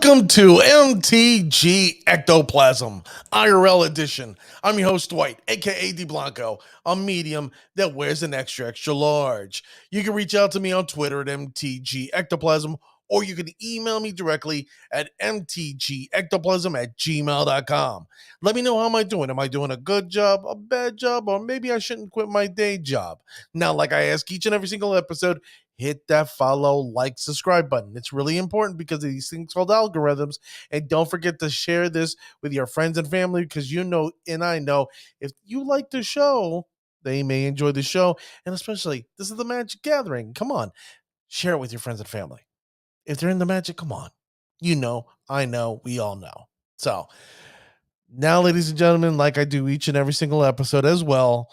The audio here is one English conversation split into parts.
Welcome to MTG Ectoplasm, IRL edition. I'm your host, Dwight, aka Dblanco, a medium that wears an extra, extra large. You can reach out to me on Twitter at MTG Ectoplasm, or you can email me directly at mtgectoplasm@gmail.com. Let me know how am I doing. Am I doing a good job, a bad job, or maybe I shouldn't quit my day job? Now, like I ask each and every single episode, hit that follow, like, subscribe button. It's really important because of these things called algorithms. And don't forget to share this with your friends and family because you know, and I know, if you like the show, they may enjoy the show. And especially, this is the Magic Gathering. Come on, share it with your friends and family. If they're in the Magic, come on. You know, I know, we all know. So now, ladies and gentlemen, like I do each and every single episode as well,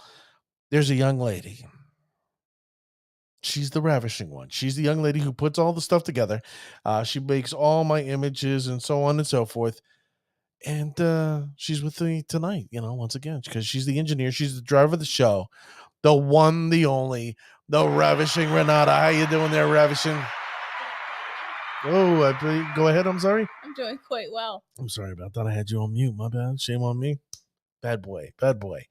there's a young lady. She's the ravishing one. She's the young lady who puts all the stuff together. She makes all my images and so on and so forth. And she's with me tonight, once again, because she's the engineer. She's the driver of the show. The one, the only, the ravishing Renata. How you doing there, ravishing? Oh, go ahead. I'm sorry. I'm doing quite well. I'm sorry about that. I had you on mute. My bad. Shame on me. Bad boy. Bad boy.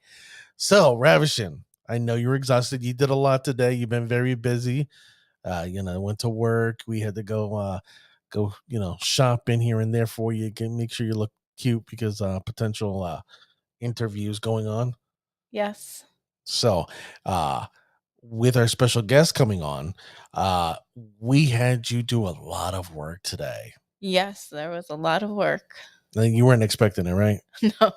So, ravishing. I know you're exhausted. You did a lot today. You've been very busy. Went to work. We had to go shopping here and there for you. Make sure you look cute because potential interviews going on. Yes. So, with our special guest coming on, we had you do a lot of work today. Yes, there was a lot of work. You weren't expecting it, right? No.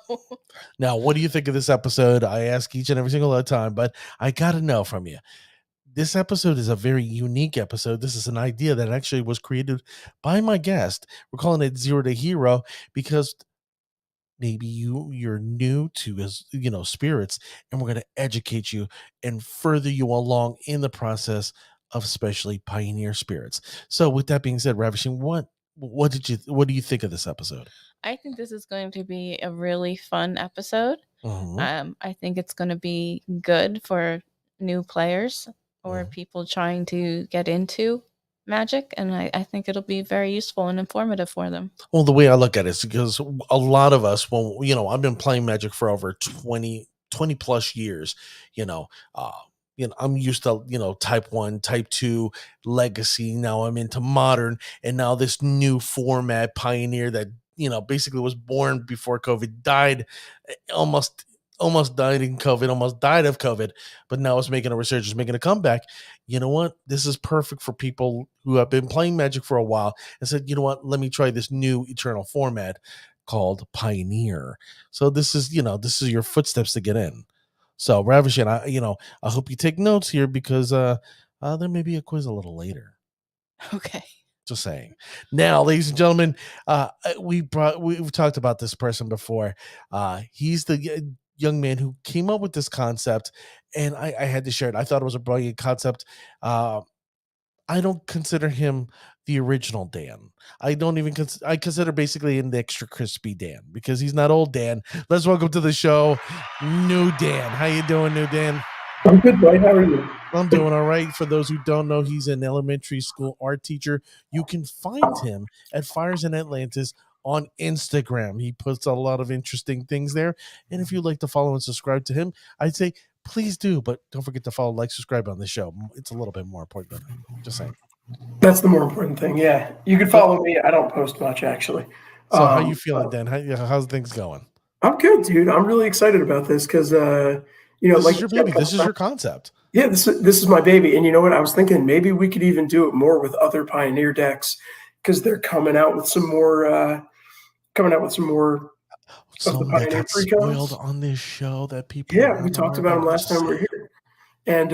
Now, what do you think of this episode? I ask each and every single time, but I got to know from you. This episode is a very unique episode. This is an idea that actually was created by my guest. We're calling it Zero to Hero because maybe you're new to spirits, and we're going to educate you and further you along in the process of especially Pioneer spirits. So with that being said, Ravishing, what do you think of this episode? I think this is going to be a really fun episode. I think it's going to be good for new players or people trying to get into Magic, and I think it'll be very useful and informative for them. Well, the way I look at it is because a lot of us, I've been playing Magic for over 20 plus years, I'm used to, type 1, type 2, legacy. Now I'm into modern, and now this new format, Pioneer, that, basically was born before COVID, died, almost died in COVID, almost died of COVID, but now it's making a resurgence, making a comeback. You know what? This is perfect for people who have been playing Magic for a while and said, you know what? Let me try this new eternal format called Pioneer. So this is your footsteps to get in. So Ravishing, I hope you take notes here because there may be a quiz a little later. Okay. Just saying. Now, ladies and gentlemen, we've talked about this person before. He's the young man who came up with this concept, and I had to share it. I thought it was a brilliant concept. I don't consider him the original Dan. I don't even I consider basically an extra crispy Dan because he's not old Dan. Let's welcome to the show, New Dan. How you doing, New Dan? I'm good, Dwight. How are you? I'm doing all right. For those who don't know, he's an elementary school art teacher. You can find him at Fires in Atlantis on Instagram. He puts a lot of interesting things there. And if you'd like to follow and subscribe to him, I'd say please do. But don't forget to follow, like, subscribe on the show. It's a little bit more important. Just saying. That's the more important thing. Yeah. You can follow me. I don't post much, actually. So how you feeling, Dan? How's things going? I'm good, dude. I'm really excited about this because, this is your baby. This is your concept. Yeah, this is my baby. And you know what? I was thinking maybe we could even do it more with other Pioneer decks because they're coming out with some more Some that got spoiled on this show that people. Yeah, we talked about them last time we were here. And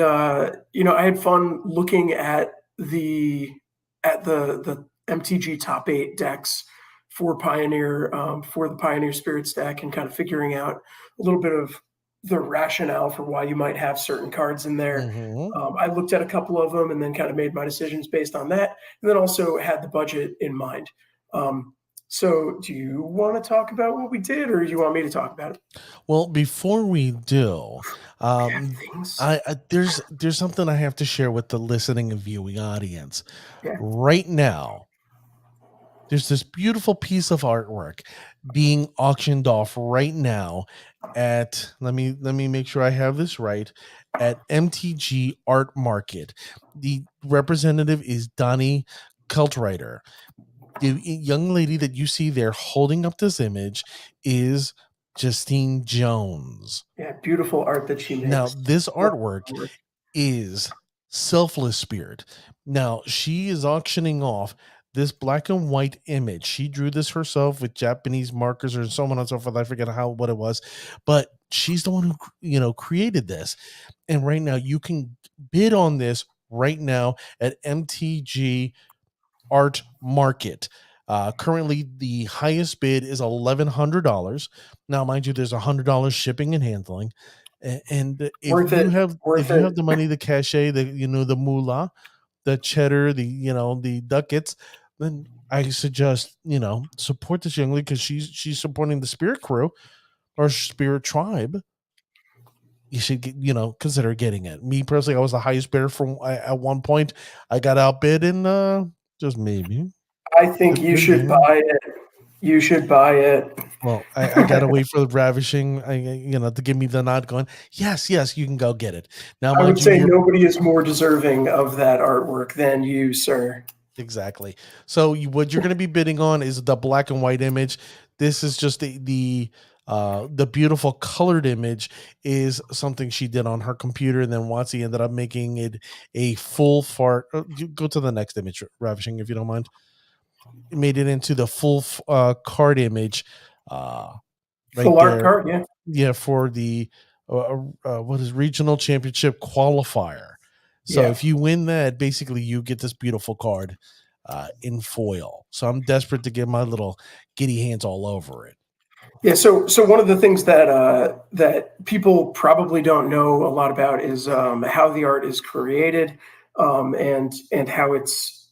I had fun looking at the MTG top 8 decks for Pioneer, for the Pioneer Spirits deck, and kind of figuring out a little bit of the rationale for why you might have certain cards in there. I looked at a couple of them and then kind of made my decisions based on that, and then also had the budget in mind. So do you want to talk about what we did, or do you want me to talk about it? Well, before we do, there's something I have to share with the listening and viewing audience. Yeah. Right now, there's this beautiful piece of artwork being auctioned off right now at, let me make sure I have this right, at MTG Art Market. The representative is Donnie Cultwriter. The young lady that you see there holding up this image is Justine Jones. Yeah, beautiful art that she makes. Now, this artwork is Selfless Spirit. Now, she is auctioning off this black and white image. She drew this herself with Japanese markers or so on and so forth. I forget what it was, but she's the one who created this. And right now, you can bid on this right now at MTG Art Market. Currently, the highest bid is $1,100. Now, mind you, there's $100 shipping and handling. And if you have the money, the cachet, the moolah, the cheddar, the ducats, then I suggest support this young lady because she's supporting the Spirit Crew or Spirit Tribe. You should consider getting it. Me personally, I was the highest bidder at one point. I got outbid in just maybe. I think you should buy it. You should buy it. Well, I gotta wait for the Ravishing, to give me the nod. Going, yes, you can go get it. Now, I would say nobody is more deserving of that artwork than you, sir. Exactly. So what you're going to be bidding on is the black and white image. This is just the beautiful colored image is something she did on her computer, and then Watsy ended up making it a full fart. You go to the next image, Ravishing, if you don't mind. It made it into the full card image. Right full there. Art card, yeah. Yeah, for the what is regional championship qualifier. So if you win that, basically you get this beautiful card in foil. So I'm desperate to get my little giddy hands all over it. Yeah, so one of the things that that people probably don't know a lot about is how the art is created, and how it's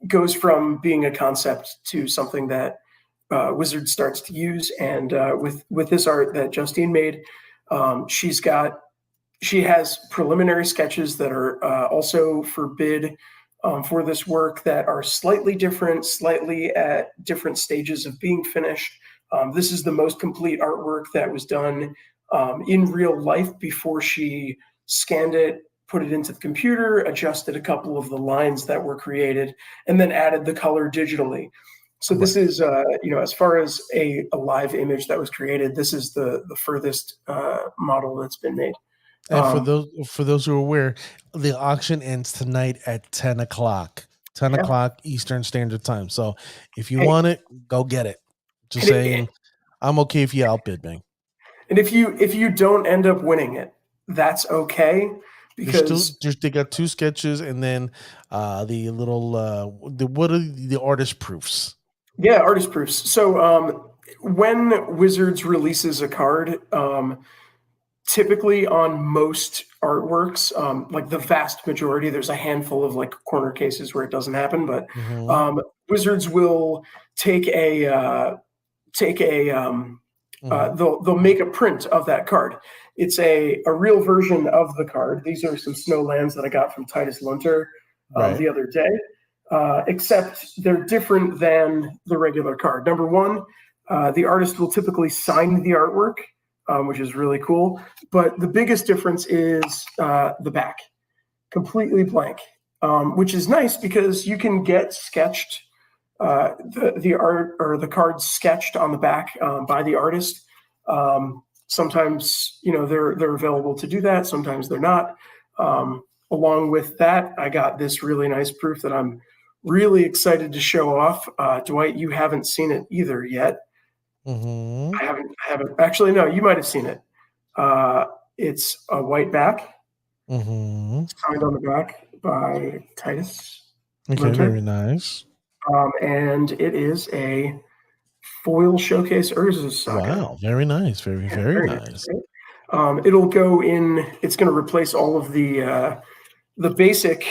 goes from being a concept to something that Wizard starts to use. And with this art that Justine made, she has preliminary sketches that are also for bid for this work that are slightly different, slightly at different stages of being finished. This is the most complete artwork that was done in real life before she scanned it, put it into the computer, adjusted a couple of the lines that were created, and then added the color digitally. So this is, as far as a live image that was created, this is the furthest model that's been made. And for those who are aware, the auction ends tonight at 10 o'clock. 10 o'clock Eastern Standard Time. So if you want it, go get it. Just saying, I'm okay if you outbid me. And if you don't end up winning it, that's okay. Because they got two sketches, and then the little what are the artist proofs? Yeah, artist proofs. So when Wizards releases a card, typically on most artworks, like the vast majority, there's a handful of like corner cases where it doesn't happen, but Wizards will take they'll make a print of that card. It's a real version of the card. These are some snow lands that I got from Titus Lunter the other day, except they're different than the regular card. Number one, the artist will typically sign the artwork, which is really cool. But the biggest difference is the back, completely blank, which is nice because you can get sketched the art or the cards sketched on the back by the artist. Sometimes they're available to do that. Sometimes they're not. Along with that, I got this really nice proof that I'm really excited to show off. Dwight, you haven't seen it either yet. I haven't actually. No, you might have seen it. It's a white back, signed on the back by Titus. Okay, Lunter. Very nice. And it is a foil showcase Urza Saga. Wow, very nice, very nice. It'll go in. It's going to replace all of the basic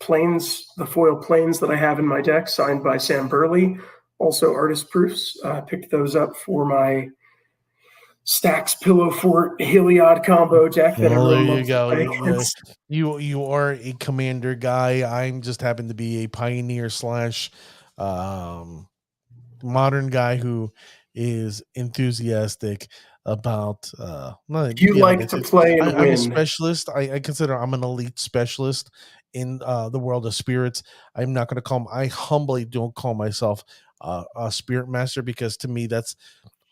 planes, the foil planes that I have in my deck, signed by Sam Burley. Also artist proofs. Picked those up for my Stacks Pillow Fort Heliod combo deck. That there you go. You are a commander guy. I'm just happen to be a Pioneer / modern guy who is enthusiastic about You yeah, like I like to said, play and I'm a win. specialist. I consider I'm an elite specialist in the world of spirits. I'm not going to call I humbly don't call myself a spirit master, because to me that's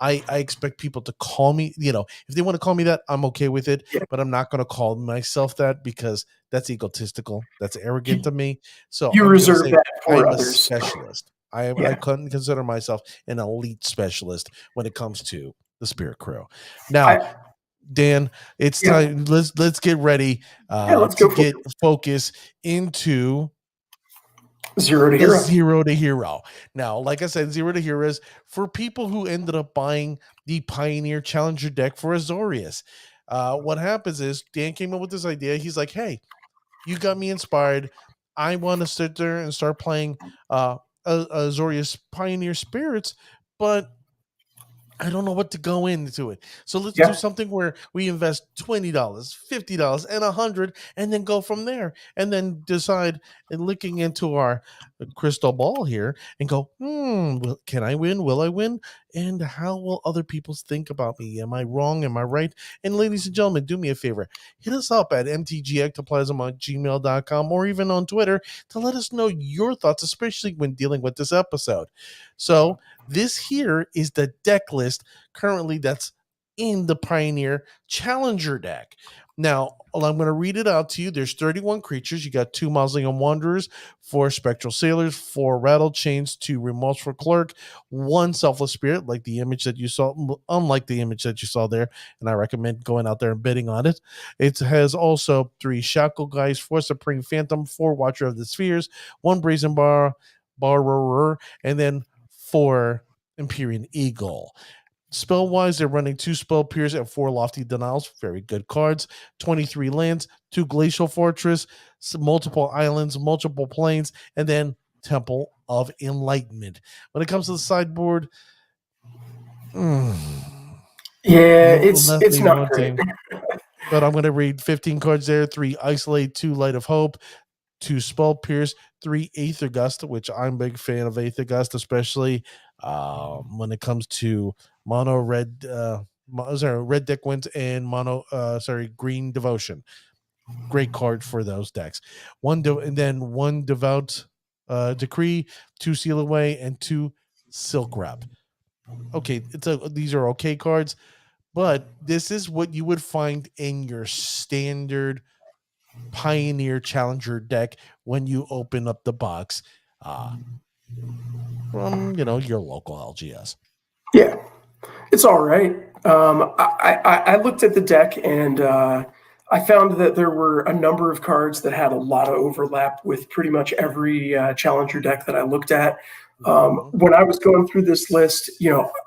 I expect people to call me, if they want to call me that, I'm okay with it, Yeah. but I'm not going to call myself that, because that's egotistical. That's arrogant You, to me. So you I'm going to reserve say that for I'm a others. specialist. I Yeah. couldn't consider myself an elite specialist when it comes to the spirit crew. Now, I, Dan, it's yeah. time. Let's get ready Yeah, let's to go for get focus into it. Zero to the hero. zero to hero. Now, like I said, zero to hero is for people who ended up buying the Pioneer Challenger deck for Azorius. What happens is Dan came up with this idea. He's like, "Hey, you got me inspired. I want to sit there and start playing Azorius Pioneer Spirits, but I don't know what to go into it. So let's do Yeah. something where we invest $20, $50, and $100, and then go from there. And then decide, and looking into our crystal ball here, and go, can I win? Will I win? And how will other people think about me? Am I wrong? Am I right? And ladies and gentlemen, do me a favor. Hit us up at mtgectoplasm@gmail.com, or even on Twitter, to let us know your thoughts, especially when dealing with this episode. So this here is the deck list currently that's in the Pioneer Challenger deck. Now, I'm going to read it out to you. There's 31 creatures. You got 2 Mausoleum Wanderers, 4 Spectral Sailors, 4 Rattle Chains, 2 Remorseful Clerk, 1 Selfless Spirit, like the image that you saw, unlike the image that you saw there, and I recommend going out there and bidding on it. It has also 3 Shackle Guys, 4 Supreme Phantom, 4 Watcher of the Spheres, 1 Brazen Borrower, and then 4 Empyrean Eagle. Spell wise, they're running 2 Spell Pierce and 4 Lofty Denials. Very good cards. 23 lands, 2 Glacial Fortress, multiple islands, multiple planes, and then Temple of Enlightenment. When it comes to the sideboard, Yeah, you left it's me not great. wanting. But I'm going to read 15 cards there: 3 Isolate, 2 Light of Hope, 2 Spell Pierce, 3 Aether Gust, which I'm a big fan of Aether Gust, especially when it comes to mono red, red deck wins, and green Devotion. Great card for those decks. And then 1 Devout Decree, 2 Seal Away, and 2 Silk Wrap. Okay, these are okay cards, but this is what you would find in your standard Pioneer Challenger deck when you open up the box from your local LGS. Yeah, it's all right. I looked at the deck, and I found that there were a number of cards that had a lot of overlap with pretty much every challenger deck that I looked at. When I was going through this list,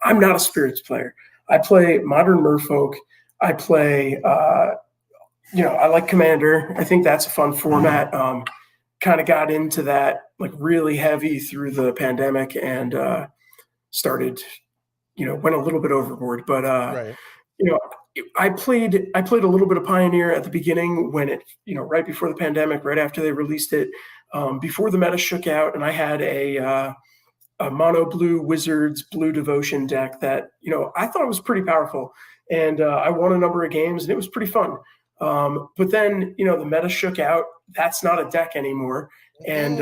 I'm not a spirits player. I play modern Merfolk. I play, I like Commander. I think that's a fun format. Kind of got into that like really heavy through the pandemic, and started, went a little bit overboard. But Right. you know, I played a little bit of Pioneer at the beginning, when it, right before the pandemic, right after they released it, before the meta shook out, and I had a mono blue Wizards blue Devotion deck that I thought was pretty powerful, and I won a number of games, and it was pretty fun. But then the meta shook out. That's not a deck anymore, and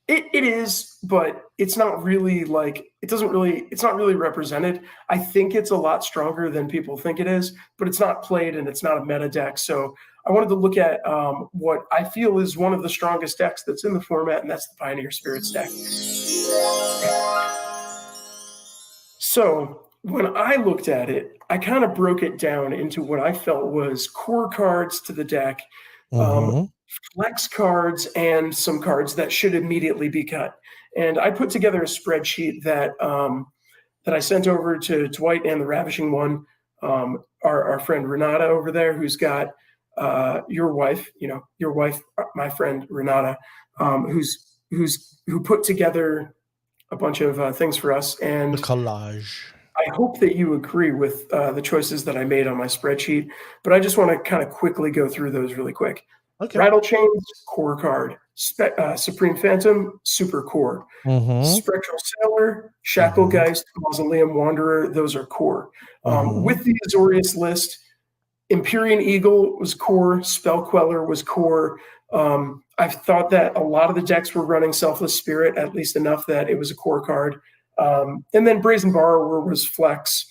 it is, but it's not really like it's not really represented. I think it's a lot stronger than people think it is, but it's not played, and it's not a meta deck. So I wanted to look at what I feel is one of the strongest decks that's in the format, and that's the Pioneer Spirits deck. So when I looked at it, I kind of broke it down into what I felt was core cards to the deck, flex cards, and some cards that should immediately be cut. And I put together a spreadsheet that I sent over to Dwight and the Ravishing One, our friend Renata over there, who's got your wife, my friend Renata, who put together a bunch of things for us. And The collage. I hope that you agree with the choices that I made on my spreadsheet, but I just want to kind of quickly go through those really quick. Okay. Rattle Chains, core card. Supreme Phantom, super core. Spectral Sailor, Shacklegeist, Mausoleum Wanderer, those are core. With the Azorius list, Empyrean Eagle was core, Spell Queller was core. I thought that a lot of the decks were running Selfless Spirit, at least enough that it was a core card. And then Brazen Borrower was flex.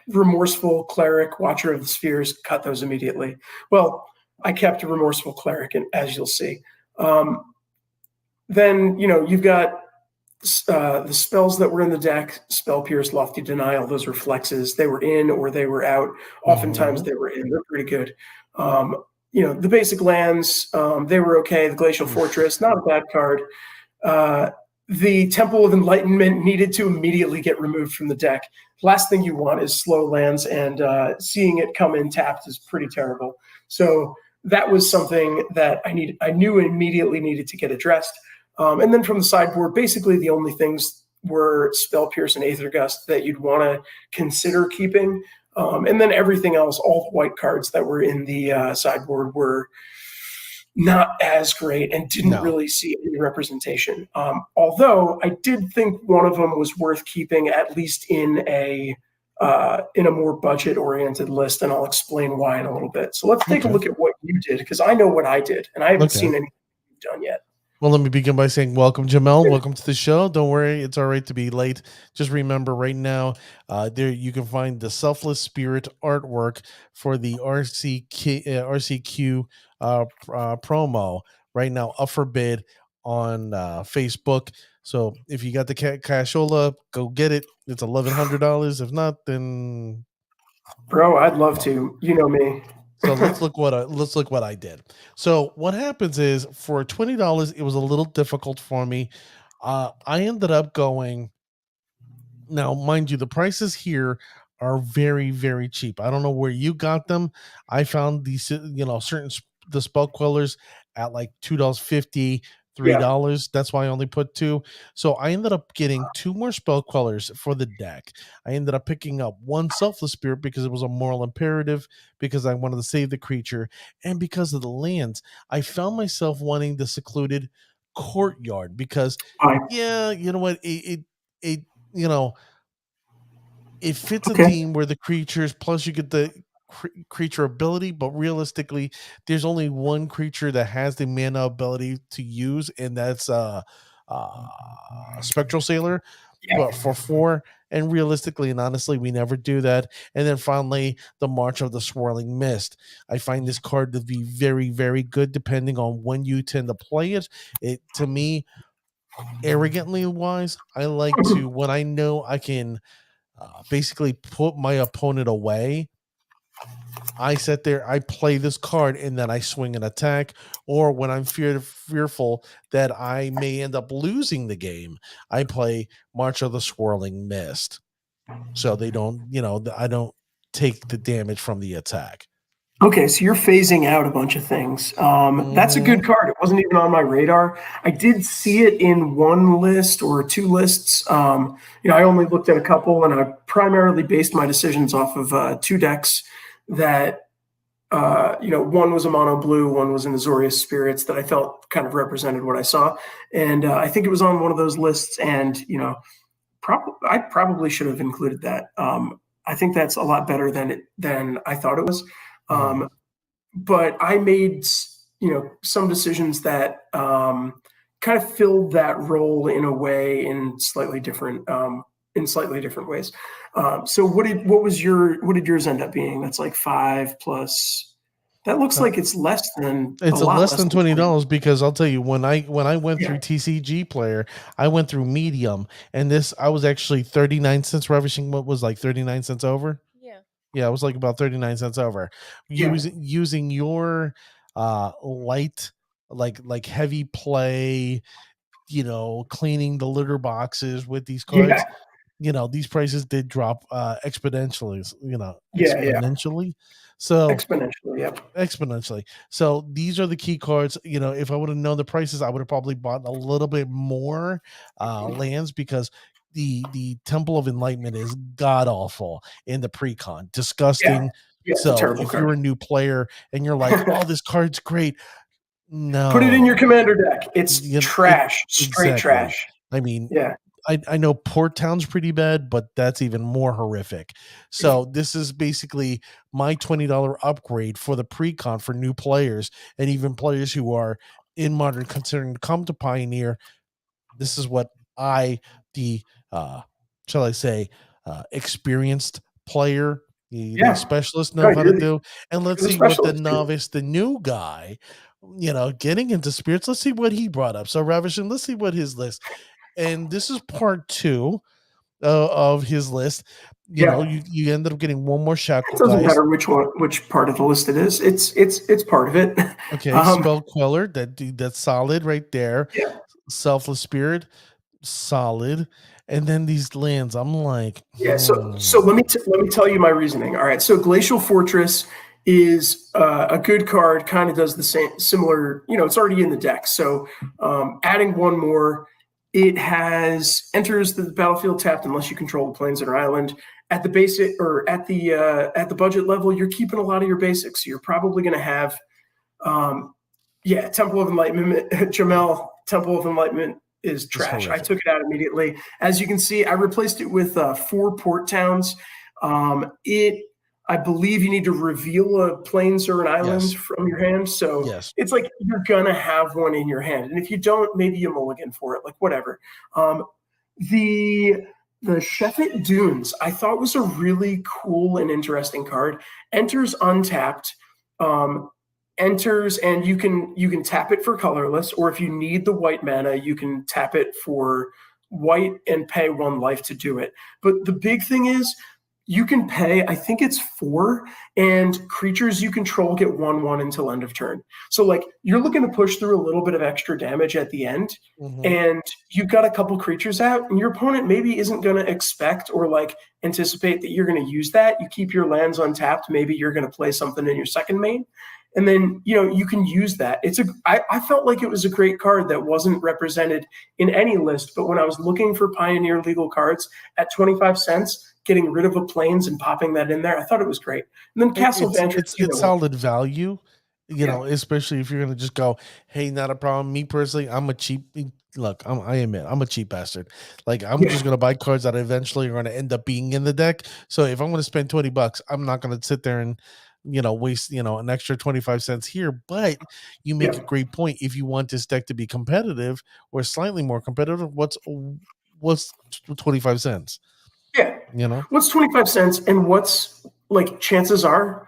Remorseful Cleric, Watcher of the Spheres, cut those immediately. Well, I kept a Remorseful Cleric, and as you'll see. Then, you've got the spells that were in the deck, Spell Pierce, Lofty Denial, those were flexes. They were in or they were out. Oftentimes they were in. They're pretty good. The basic lands, they were okay. The Glacial Fortress, not a bad card. The Temple of Enlightenment needed to immediately get removed from the deck. Last thing you want is slow lands, and seeing it come in tapped is pretty terrible. So that was something that I knew immediately needed to get addressed. And then from the sideboard, basically the only things were Spell Pierce and Aether Gust that you'd want to consider keeping. And then everything else, all the white cards that were in the sideboard were not as great and didn't really see any representation. Although I did think one of them was worth keeping, at least in a more budget-oriented list, and I'll explain why in a little bit. So let's take a look at what you did, because I know what I did, and I haven't seen anything you've done yet. Well, let me begin by saying welcome, Jamel. Welcome to the show. Don't worry, it's all right to be late. Just remember right now, there you can find the Selfless Spirit artwork for the RCQ promo right now up for bid on Facebook. So if you got the cashola, go get it. It's $1,100. If not, then bro, I'd love to. You know me. So let's look what I did. So what happens is for $20, it was a little difficult for me. I ended up going. Now, mind you, the prices here are very, very cheap. I don't know where you got them. I found these, certain the spell quellers at like $2.50. $3. That's why I only put 2. So I ended up getting 2 more spell quellers for the deck. I ended up picking up 1 Selfless Spirit because it was a moral imperative, because I wanted to save the creature, and because of the lands. I found myself wanting the Secluded Courtyard because, you know what, it fits a theme where the creatures, plus you get the creature ability, but realistically there's only one creature that has the mana ability to use, and that's Spectral Sailor, but for 4, and realistically and honestly we never do that. And then finally, the March of the Swirling Mist. I find this card to be very, very good depending on when you tend to play it. To me, arrogantly wise, I like to, when I know I can basically put my opponent away, I sit there, I play this card, and then I swing an attack. Or when I'm fearful that I may end up losing the game, I play March of the Swirling Mist. So they don't, I don't take the damage from the attack. Okay, so you're phasing out a bunch of things. That's a good card. It wasn't even on my radar. I did see it in one list or 2 lists. I only looked at a couple, and I primarily based my decisions off of 2 decks that, one was a mono blue, one was an Azorius Spirits that I felt kind of represented what I saw. And I think it was on one of those lists, and, I probably should have included that. I think that's a lot better than I thought it was. But I made, some decisions that kind of filled that role in a way in slightly different ways. So what did yours end up being? That's like 5 plus. That looks like it's less than. It's less than $20 because I'll tell you, when I went through TCG Player, I went through Medium, and I was actually 39 cents for everything. What was like 39 cents over? Yeah, it was like about 39 cents over. Using your light, like heavy play, cleaning the litter boxes with these cards. These prices did drop exponentially. Exponentially. So exponentially. So these are the key cards. If I would have known the prices, I would have probably bought a little bit more lands, because the Temple of Enlightenment is god awful in the pre-con. Disgusting. So if you're a new player and you're like, oh, this card's great, No. Put it in your commander deck. It's trash. Straight exactly. trash. I mean, Yeah. I know Port Town's pretty bad, but that's even more horrific. So this is basically my $20 upgrade for the pre-con for new players and even players who are in Modern considering to come to Pioneer. This is what the shall I say, experienced player, the specialist know how to do. And let's see what the novice, the new guy, getting into spirits. Let's see what he brought up. So Ravishing, let's see what his list. And this is part 2 of his list. You ended up getting one more shackle. It doesn't matter which part of the list it is. It's part of it. Okay, Spell Queller, that's solid right there. Yeah. Selfless Spirit, solid. And then these lands, I'm like, yeah. So let me tell you my reasoning. All right. So Glacial Fortress is a good card. Kind of does the same, similar. It's already in the deck. So adding one more, it enters the battlefield tapped unless you control the plains or island. At the basic or at the budget level, you're keeping a lot of your basics. So you're probably going to have, Temple of Enlightenment. Jamel, Temple of Enlightenment is trash. I took it out immediately. As you can see, I replaced it with 4 port towns. I believe you need to reveal a plains or an island from your hand. So it's like you're going to have one in your hand. And if you don't, maybe you mulligan for it, like whatever. The Sheffet Dunes, I thought was a really cool and interesting card. Enters untapped. Enters and you can tap it for colorless, or if you need the white mana, you can tap it for white and pay 1 life to do it. But the big thing is you can pay, I think it's 4, and creatures you control get 1/1 until end of turn. So like you're looking to push through a little bit of extra damage at the end, and you've got a couple creatures out, and your opponent maybe isn't going to expect or like anticipate that you're going to use that. You keep your lands untapped. Maybe you're going to play something in your second main. And then, you can use that. I felt like it was a great card that wasn't represented in any list. But when I was looking for Pioneer legal cards at 25 cents, getting rid of a plains and popping that in there, I thought it was great. And then Castle Vantage. It's solid value, especially if you're going to just go, hey, not a problem. Me personally, I'm a cheap. Look, I admit, I'm a cheap bastard. Like, I'm just going to buy cards that eventually are going to end up being in the deck. So if I'm going to spend $20, I'm not going to sit there and waste an extra 25 cents here. But you make a great point. If you want this deck to be competitive or slightly more competitive, what's 25 cents? What's 25 cents, and what's like chances are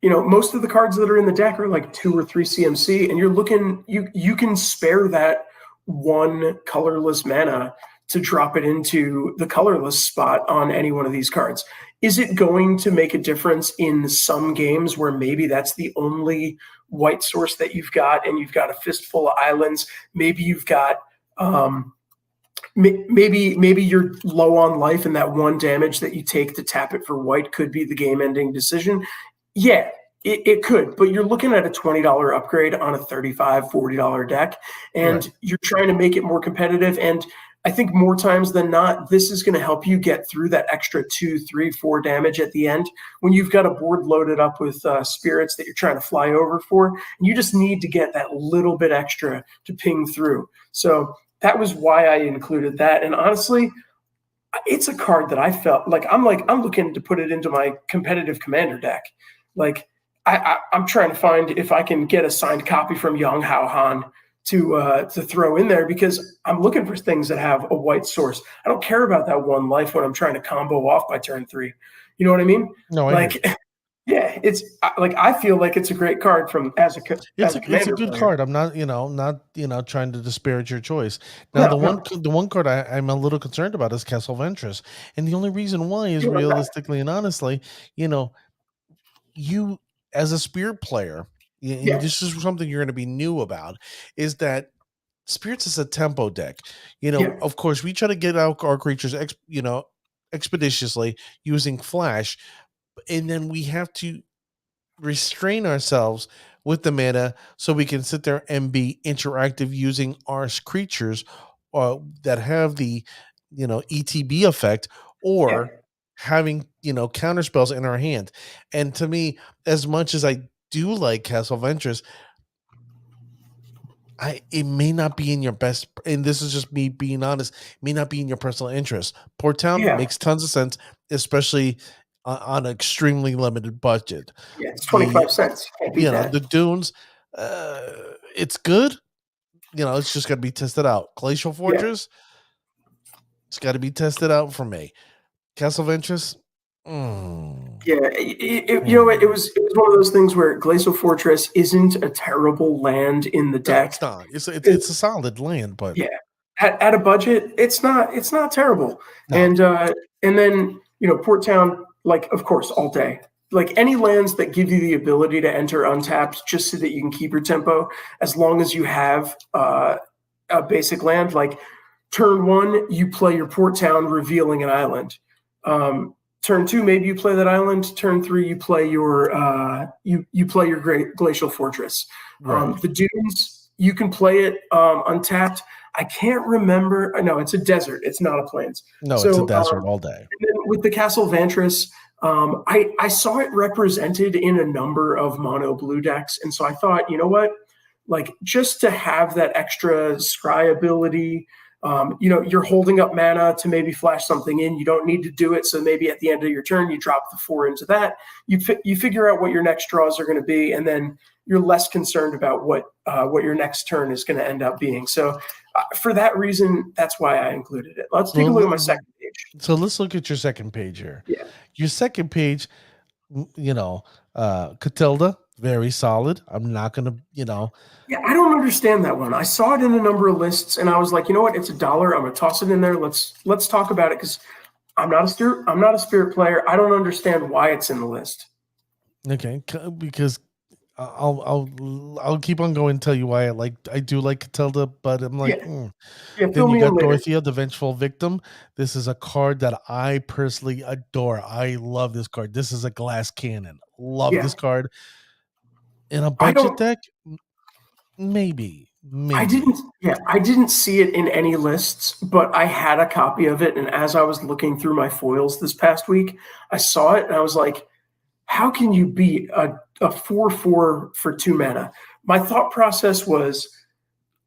most of the cards that are in the deck are like 2 or 3 CMC, and you're looking, you can spare that 1 colorless mana to drop it into the colorless spot on any one of these cards. Is it going to make a difference in some games where maybe that's the only white source that you've got, and you've got a fistful of islands? Maybe you've got maybe you're low on life, and that 1 damage that you take to tap it for white could be the game-ending decision. Yeah, it could, but you're looking at a $20 upgrade on a $35, $40 deck, and you're trying to make it more competitive. And I think more times than not, this is going to help you get through that extra 2, 3, 4 damage at the end when you've got a board loaded up with spirits that you're trying to fly over for, and you just need to get that little bit extra to ping through. So that was why I included that. And honestly, it's a card that I felt like I'm looking to put it into my competitive commander deck. Like I'm trying to find if I can get a signed copy from Yang Hao Han to throw in there, because I'm looking for things that have a white source. I don't care about that 1 life when I'm trying to combo off by turn 3. You know what I mean? No, yeah, it's like I feel like it's a great card as a commander. It's a good card. I'm not trying to disparage your choice. Now the one card I'm a little concerned about is Castle Ventress, and the only reason why is realistically and honestly, you as a spirit player, and this is something you're going to be new about, is that spirits is a tempo deck. Of course, we try to get out our creatures expeditiously using flash, and then we have to restrain ourselves with the mana so we can sit there and be interactive using our creatures that have the ETB effect, or having counter spells in our hand. And to me, as much as I do like Castle Ventress, it may not be in your best, and this is just me being honest, may not be in your personal interest. Port Town makes tons of sense, especially on an extremely limited budget. Yeah, it's 25 cents. Can't beat that. The dunes, it's good. It's just got to be tested out. Glacial Fortress, it's got to be tested out for me. Castle Ventress, yeah, you know what? It was one of those things where Glacial Fortress isn't a terrible land in the deck. No, it's not. It's a solid land, but yeah, at a budget, it's not terrible. No. And then Port Town, like, of course, all day. Like, any lands that give you the ability to enter untapped just so that you can keep your tempo, as long as you have a basic land. Like, turn 1, you play your Port Town, revealing an island. Turn 2, maybe you play that island. Turn 3, you play your you play your great Glacial Fortress. Right. The dunes, you can play it untapped. I can't remember. No, it's a desert. It's not a plains. No, it's a desert all day. And then with the Castle Ventress, I saw it represented in a number of mono blue decks, and so I thought, you know what, like, just to have that extra scry ability. You're holding up mana to maybe flash something in. You don't need to do it. So maybe at the end of your turn, you drop the 4 into that. You figure out what your next draws are going to be, and then you're less concerned about what your next turn is going to end up being. So for that reason, that's why I included it. Let's take a look at my second page. So let's look at your second page here. Yeah. Your second page, Catilda, very solid. I'm not going to, Yeah, I don't understand that one. I saw it in a number of lists, and I was like, you know what? It's $1. I'm going to toss it in there. Let's talk about it, because I'm not a spirit player. I don't understand why it's in the list. Okay, because I'll keep on going and tell you why I do like Catilda, but I'm like, Then you got Dorothea, the Vengeful Victim. This is a card that I personally adore. I love this card. This is a glass cannon. Love this card. In a budget deck, maybe. I didn't see it in any lists, but I had a copy of it, and as I was looking through my foils this past week, I saw it and I was like, how can you beat a 4/4 for 2 mana? My thought process was,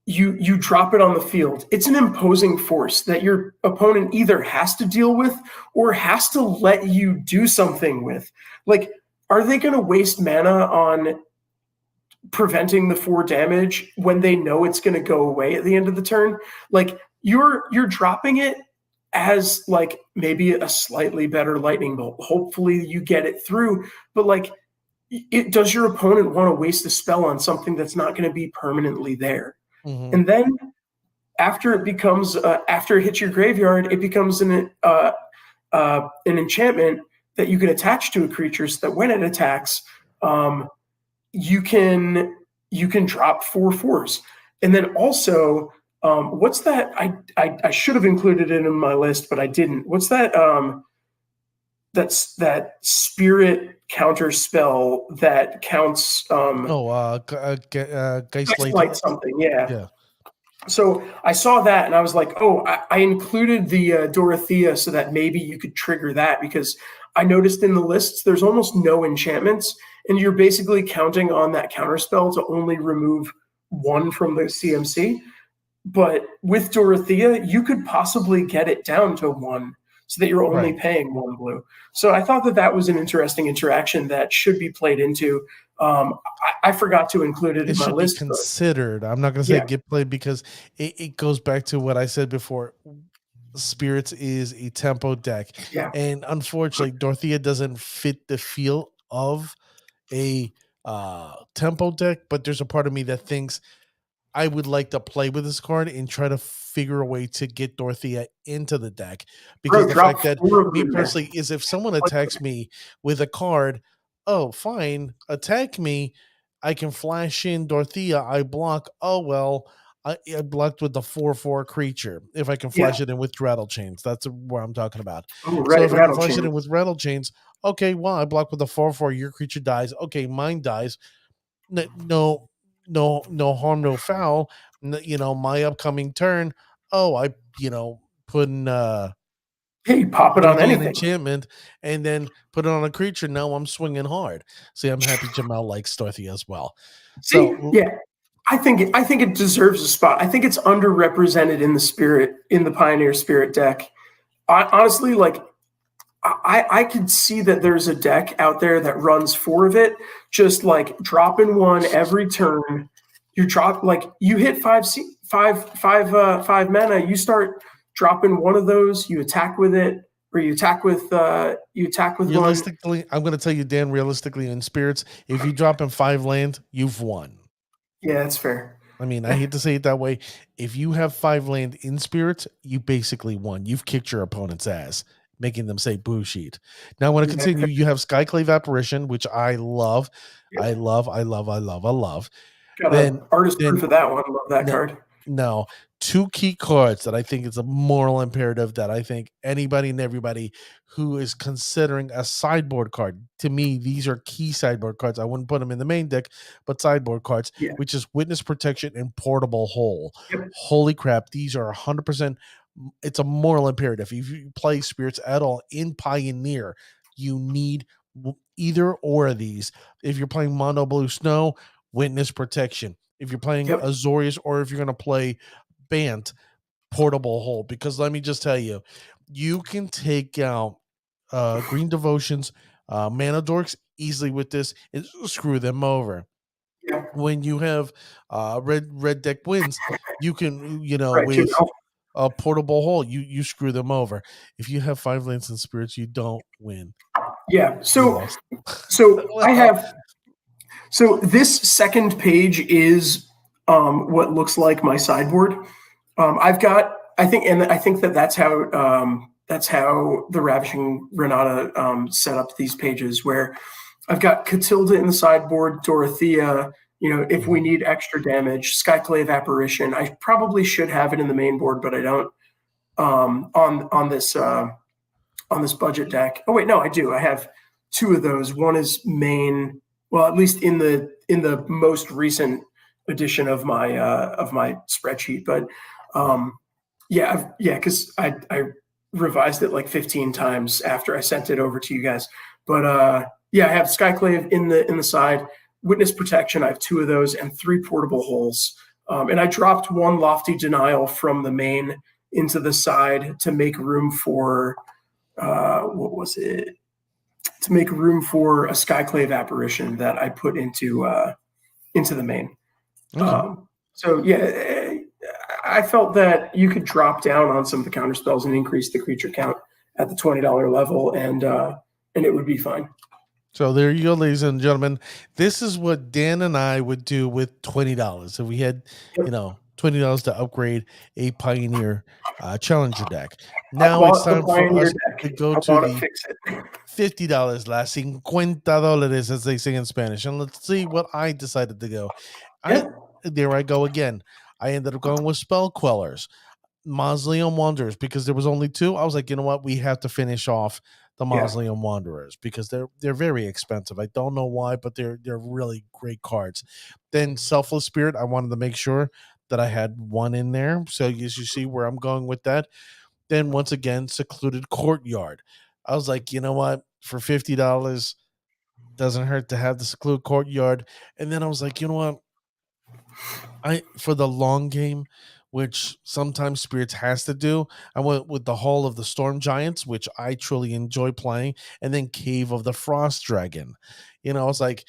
you drop it on the field. It's an imposing force that your opponent either has to deal with or has to let you do something with. Like, are they going to waste mana on preventing the 4 damage when they know it's going to go away at the end of the turn? Like, you're dropping it as, like, maybe a slightly better lightning bolt. Hopefully you get it through, but, like, does your opponent want to waste a spell on something that's not going to be permanently there? Mm-hmm. And then after it becomes after it hits your graveyard, it becomes an enchantment that you can attach to a creature, so that when it attacks, you can drop 4/4s. And then also, what's that? I should have included it in my list, but I didn't. What's that? That's that spirit counter spell that counts. Geistlight something. Yeah. So I saw that and I was like, oh, I included the Dorothea so that maybe you could trigger that, because I noticed in the lists there's almost no enchantments, and you're basically counting on that counterspell to only remove 1 from the CMC. But with Dorothea, you could possibly get it down to 1, so that you're only paying 1 blue. So I thought that was an interesting interaction that should be played into. I forgot to include it in my list. It should be considered. I'm not going to say get played, because it goes back to what I said before. Spirits is a tempo deck. Yeah. And unfortunately, Dorothea doesn't fit the feel of a tempo deck, but there's a part of me that thinks I would like to play with this card and try to figure a way to get Dorothea into the deck, because the fact that me personally is, if someone attacks me with a card, oh, fine, attack me, I can flash in Dorothea, I block, oh, well, I blocked with the 4/4 creature. If I can flash it in with Rattle Chains, that's where I'm talking about. So if I can flash it in with Rattle Chains, okay, well, I block with the 4/4, your creature dies, okay, mine dies, no harm, no foul. My upcoming turn, I put in you pop it on anything, enchantment, and then put it on a creature. Now I'm swinging hard. See, I'm happy Jamal likes Dorothea as well. So I think it deserves a spot. I think it's underrepresented in the Pioneer Spirit deck. Honestly, like I could see that there's a deck out there that runs 4 of it, just like dropping one every turn. You hit 5 mana, you start dropping one of those, you attack with it, or you attack with one. Realistically, I'm going to tell you, Dan, realistically, in Spirits, if you drop in 5 land, you've won. Yeah, that's fair. I mean, I hate to say it that way. If you have 5 land in Spirits, you basically won. You've kicked your opponent's ass, making them say boo sheet. Now, I want to continue. You have Skyclave Apparition, which I love. Yep. I love. Got an artist proof of that one. Love that card. No, 2 key cards that I think is a moral imperative that I think anybody and everybody who is considering a sideboard card, to me, these are key sideboard cards. I wouldn't put them in the main deck, but sideboard cards, which is Witness Protection and Portable Hole. Yep. Holy crap, these are 100%. It's a moral imperative. If you play Spirits at all in Pioneer, you need either or of these. If you're playing Mono Blue Snow, Witness Protection. If you're playing Azorius, or if you're going to play Bant, Portable Hole. Because let me just tell you, you can take out Green Devotions, Mana Dorks easily with this and screw them over. Yeah. When you have red deck wins, you can, with a Portable Hole, you screw them over. If you have 5 lands and Spirits, you don't win. Yeah. So I have. So this second page is what looks like my sideboard. I think that's how the Ravishing Renata set up these pages, where I've got Catilda in the sideboard, Dorothea. If we need extra damage, Skyclave Apparition. I probably should have it in the main board, but I don't. On this budget deck. Oh wait, no, I do. I have 2 of those. One is main. Well, at least in the most recent edition of my spreadsheet, but because I revised it like 15 times after I sent it over to you guys. But I have Skyclave in the side, Witness Protection. I have 2 of those and 3 Portable Holes, and I dropped 1 Lofty Denial from the main into the side to make room for what was it? To make room for a Skyclave Apparition that I put into the main. Okay. I felt that you could drop down on some of the counter spells and increase the creature count at the $20 level, and it would be fine. So there you go, ladies and gentlemen. This is what Dan and I would do with $20 if we had, $20 to upgrade a Pioneer Challenger deck. Now it's time for us to go to the $50, la $50, as they say in Spanish. And let's see what I decided to go. There I go again. I ended up going with Spell Quellers, Mausoleum Wanderers, because there was only 2. I was like, you know what? We have to finish off the Mausoleum Wanderers because they're very expensive. I don't know why, but they're really great cards. Then Selfless Spirit, I wanted to make sure that I had 1 in there. So as you see where I'm going with that. Then once again, Secluded Courtyard. I was like, you know what? For $50, doesn't hurt to have the Secluded Courtyard. And then I was like, you know what? For the long game, which sometimes Spirits has to do, I went with the Hall of the Storm Giants, which I truly enjoy playing, and then Cave of the Frost Dragon. I was like,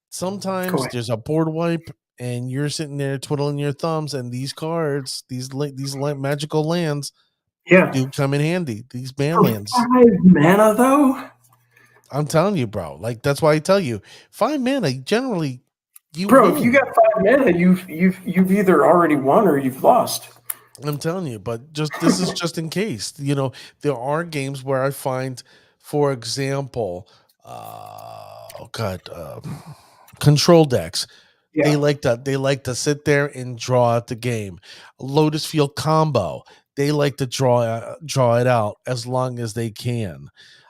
sometimes there's a board wipe, and you're sitting there twiddling your thumbs, and these cards, these magical lands, do come in handy. These ban lands. 5 mana, though? I'm telling you, bro. Like, that's why I tell you, 5 mana, generally, Bro, if you got 5 mana, you've either already won or you've lost. I'm telling you, but this is just in case. There are games where I find, for example, control decks. Yeah. They like to sit there and draw out the game. Lotus Field Combo, they like to draw it out as long as they can.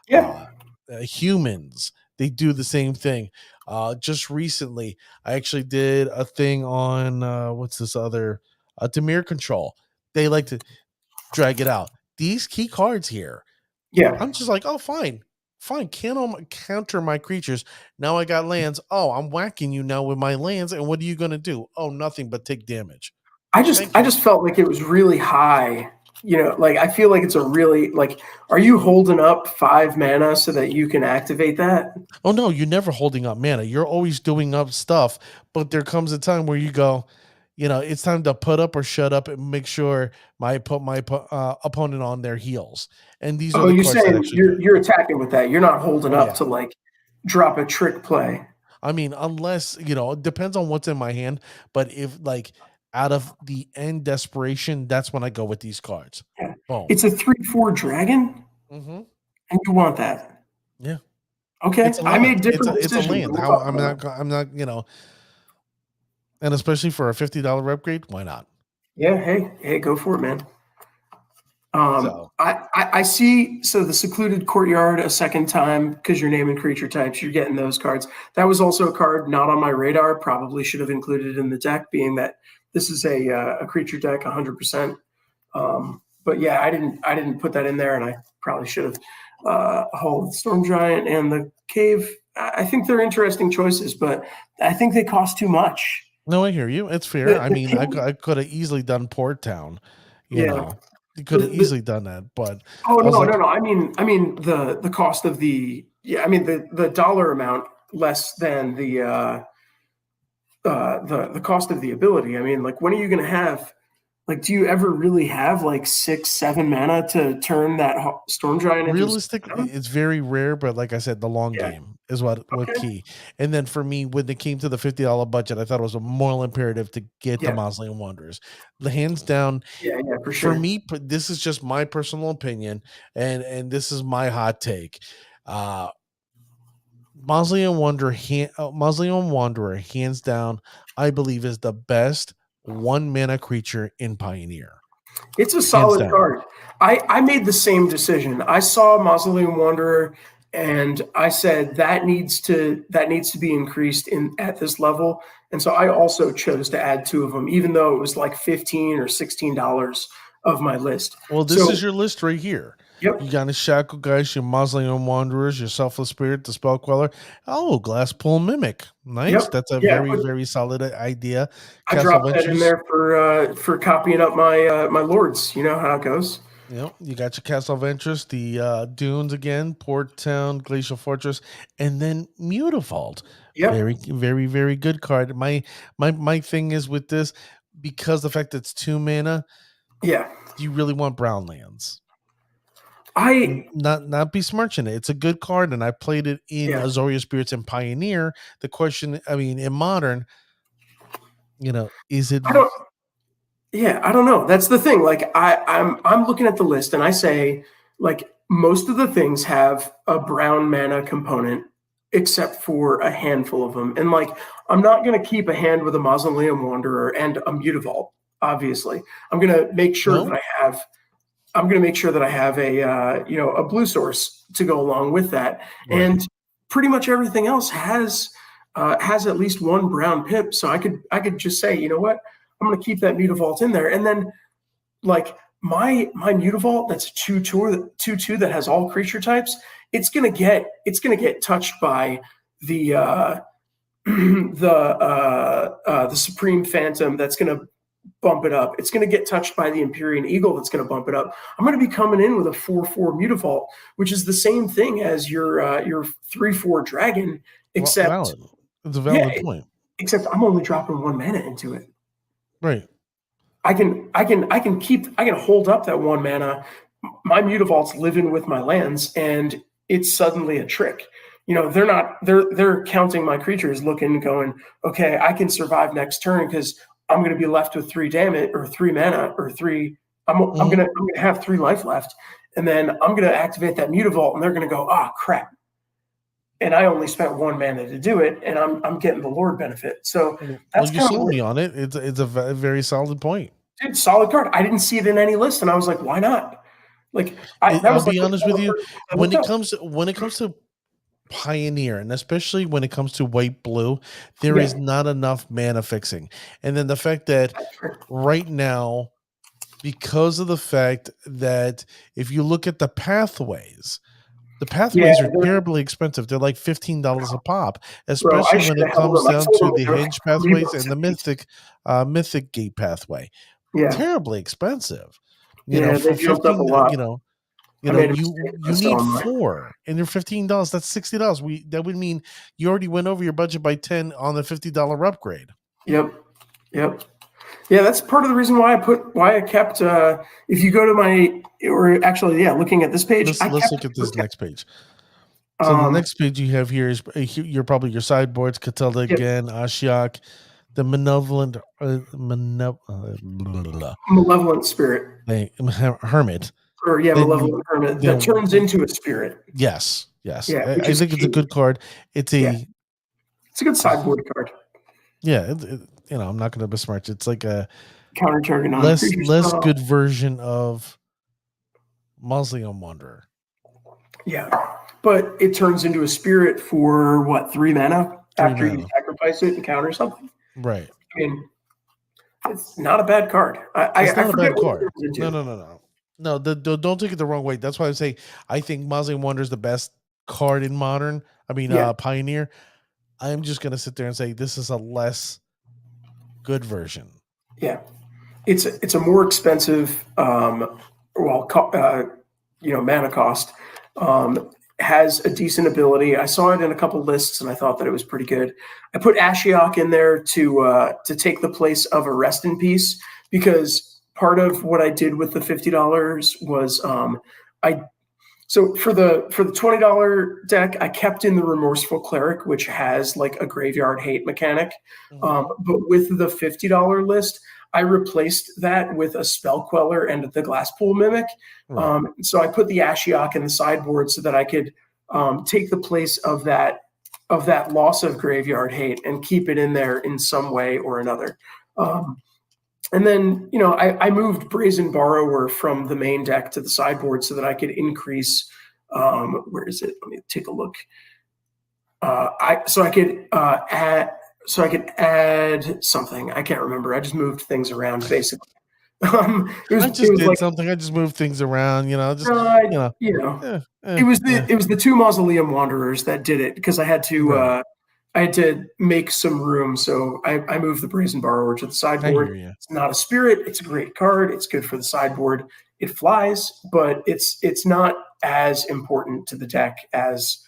Yeah. Humans, they do the same thing. Just recently, I actually did a thing on what's this other Demir Control. They like to drag it out. These key cards here. Yeah. I'm just like, oh, fine. Fine, counter my creatures. Now I got lands. Oh, I'm whacking you now with my lands, and what are you going to do? Oh, nothing but take damage. I Thank you. just felt like it was really high. Like I feel like it's a really like. Are you holding up 5 mana so that you can activate that? Oh no, you're never holding up mana. You're always doing up stuff. But there comes a time where you go, it's time to put up or shut up and make sure my opponent on their heels. And these are Oh, the you're cards that saying actually do it. you're attacking with that. You're not holding Oh up yeah. to like drop a trick play. I mean, unless, it depends on what's in my hand. But if like out of the end desperation, that's when I go with these cards. Yeah. Boom. It's a 3/4 dragon, Mm-hmm. and you want that. Yeah. Okay. It's a I land. made different It's a decisions. And land. we'll How talk I'm about not, and especially for a $50 upgrade, why not? Yeah. Hey, go for it, man. So I see. So the secluded courtyard a second time because you're naming creature types. You're getting those cards. That was also a card not on my radar. Probably should have included it in the deck, being that this is a creature deck, 100%. But yeah, I didn't put that in there, and I probably should have. Hull, Storm Giant, and the Cave. I think they're interesting choices, but I think they cost too much. no, I hear you. It's fair. I The mean, I Cave, could have easily done Port Town, yeah. you could have The easily done that, but Oh I was no, like, no, no. I mean the cost of the yeah. I mean the dollar amount less than the cost of the ability. I mean, like when are you going to have like? Do you ever really have like 6, 7 mana to turn that Storm Giant into a realistically, spell? it's very rare, but like I said, the long Yeah. game is what Okay. key. And then for me, when it came to the $50 budget, I thought it was a moral imperative to get the Yeah. Mausoleum Wanderers. The hands down Yeah. Yeah. For for sure. me, this is just my personal opinion, and this is my hot take. Uh Mausoleum Wanderer, hands down, I believe is the best 1 mana creature in Pioneer. It's a Hands solid down. card. I made the same decision. I saw Mausoleum Wanderer and I said that needs to be increased in at this level. And so I also chose to add 2 of them, even though it was like $15 or $16 of my list. Well, this So is your list right here. yep, You got your Shackle Guys, your Mausoleum Wanderers, your Selfless Spirit, the Spell Queller. Oh, Glasspool Mimic. Nice. yep, That's a yeah. very, very solid idea. I Castle dropped that in Ventures. there for copying up my lords. You know how it goes. You got your Castle Ventures, the Dunes again, Port Town, Glacial Fortress, and then Mutavault. Yep. Very, very, very good card. My thing is with this, because the fact that it's 2 mana, Yeah. do you really want brown lands? I Not besmirching it. It's a good card, and I played it in yeah. Azorius Spirits and Pioneer. The question, I mean, in Modern, is it I don't Yeah, I don't know. That's the thing. Like I'm looking at the list and I say like most of the things have a brown mana component except for a handful of them. And like I'm not going to keep a hand with a Mausoleum Wanderer and a Mutavault, obviously. I'm going to make sure that no? I have a a blue source to go along with that. Right. And pretty much everything else has at least 1 brown pip. So I could just say, you know what? I'm going to keep that Mutavault in there. And then like my Mutavault that's a 2/2 that has all creature types, it's going to get touched by the the Supreme Phantom that's going to bump it up. It's going to get touched by the Empyrean Eagle that's going to bump it up. I'm going to be coming in with a 4/4 Mutavault, which is the same thing as your 3/4 dragon, except Valid. It's a yeah, valid point. except I'm only dropping 1 mana into it. Right. I can hold up that 1 mana. My Mutavault's living with my lands, and it's suddenly a trick. They're counting my creatures, looking, going, okay, I can survive next turn because I'm going to be left with 3 damage or 3 mana or 3. I'm gonna have 3 life left, and then I'm gonna activate that Mutavault, and they're gonna go, crap. And I only spent 1 mana to do it, and I'm getting the Lord benefit. So that's You kind of sold me on it. It's a very solid point. dude, solid card. I didn't see it in any list, and I was like, why not? Like that I'll was like be honest with you. I looked up. When it comes to Pioneer, and especially when it comes to white blue, there Yeah, is not enough mana fixing. And then the fact that right now, because of the fact that if you look at the pathways, The pathways are terribly expensive. They're like $15 a pop, especially when it comes down to the hedge pathways and the mythic gate pathway. Yeah, terribly expensive. they For jumped up a 15, lot. you need 4, and they're $15. That's $60. That would mean you already went over your budget by 10 on the $50 upgrade. Yep. Yeah, that's part of the reason why I kept. If you go to looking at this page, let's look at this next page. So the next page you have here is you're probably your sideboards, Catella again, Ashiok, the malevolent spirit, hermit, malevolent hermit that turns into a spirit. Yes. Yeah, I think it's a good card. It's a good sideboard card. Yeah, I'm not going to besmirch. It's like a counter target less good version of Mausoleum Wanderer. Yeah, but it turns into a spirit for what, 3 mana after you sacrifice it and counter something. Right. I mean, it's not a bad card. It's not a bad card. No. Don't take it the wrong way. That's why I say I think Mausoleum Wanderer is the best card in Modern. Pioneer. I'm just going to sit there and say this is a less good version. Yeah, it's a more expensive, mana cost. Has a decent ability. I saw it in a couple lists, and I thought that it was pretty good. I put Ashiok in there to take the place of a Rest in Peace, because part of what I did with the $50 was So for the $20 deck, I kept in the Remorseful Cleric, which has like a graveyard hate mechanic. But with the $50 list, I replaced that with a Spell Queller and the Glasspool Mimic. Right. So I put the Ashiok in the sideboard so that I could take the place of that loss of graveyard hate and keep it in there in some way or another. And then, I moved Brazen Borrower from the main deck to the sideboard so that I could increase. Where is it? Let me take a look. I could add something. I can't remember. I just moved things around basically. I just moved things around. It was the 2 Mausoleum Wanderers that did it, because I had to. Right. I had to make some room, so I moved the Brazen Borrower to the sideboard. It's not a spirit. It's a great card. It's good for the sideboard. It flies, but it's not as important to the deck as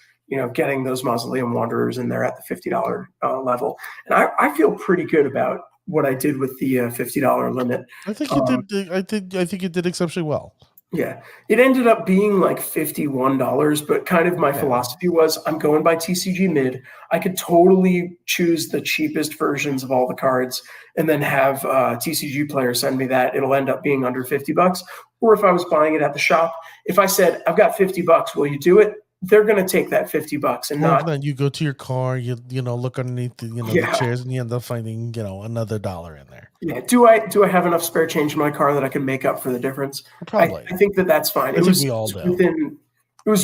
getting those Mausoleum Wanderers in there at the $50 level. And I feel pretty good about what I did with the $50 limit. I think you did. I think you did exceptionally well. Yeah, it ended up being like $51, but kind of my philosophy was I'm going by TCG mid. I could totally choose the cheapest versions of all the cards and then have TCG player send me that. It'll end up being under $50. Or if I was buying it at the shop, if I said, I've got $50, will you do it? They're going to take that $50 and not. You go to your car, you look underneath the chairs, and you end up finding another $1 in there. Yeah. Do I have enough spare change in my car that I can make up for the difference? Probably. I think that's fine. It was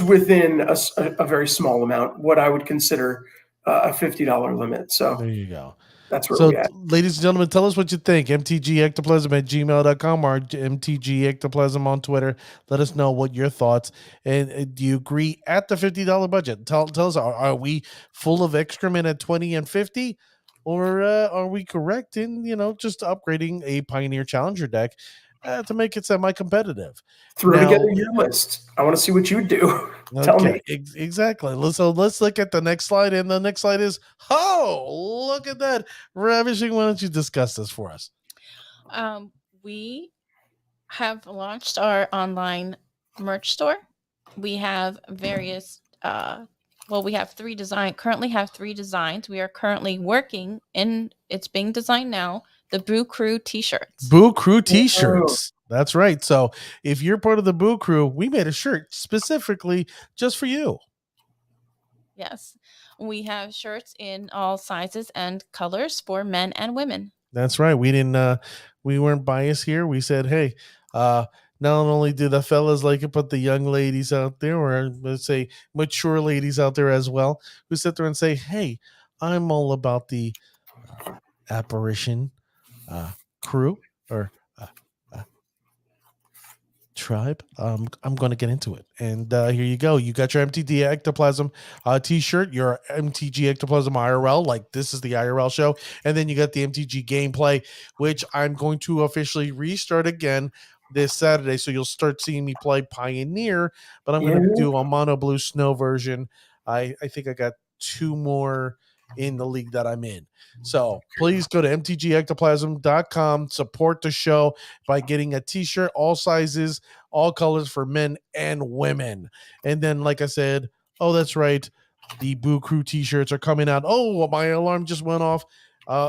within a very small amount, what I would consider a $50 limit. So there you go. That's where we're at. Ladies and gentlemen, tell us what you think. mtgectoplasm@gmail.com or mtgectoplasm on Twitter. Let us know what your thoughts. And do you agree at the $50 budget? Tell us, are we full of excrement at 20 and 50? Or are we correct in, just upgrading a Pioneer Challenger deck to make it semi-competitive? Throw together your list. I want to see what you do. Tell me. Exactly. So let's look at the next slide. And the next slide is, look at that. Ravishing. Why don't you discuss this for us? We have launched our online merch store. We have various we have 3 currently have 3 designs. We are currently working it's being designed now, the Boo Crew t-shirts. Boo Crew t-shirts. That's right. So if you're part of the Boo Crew, we made a shirt specifically just for you. Yes. We have shirts in all sizes and colors for men and women. That's right. We weren't biased here. We said, hey, not only do the fellas like it, but the young ladies out there, or let's say mature ladies out there as well, who sit there and say, hey, I'm all about the apparition crew, or Tribe, I'm going to get into it. And here you go. You got your MTG Ectoplasm t-shirt, your MTG Ectoplasm IRL, like this is the IRL show. And then you got the MTG gameplay, which I'm going to officially restart again this Saturday. So you'll start seeing me play Pioneer, but I'm going to do a mono blue snow version. I think I got 2 more in the league that I'm in. So please go to mtgectoplasm.com, support the show by getting a t-shirt, all sizes, all colors for men and women. And then, like I said, oh, that's right, the Boo Crew t-shirts are coming out. Oh, my alarm just went off,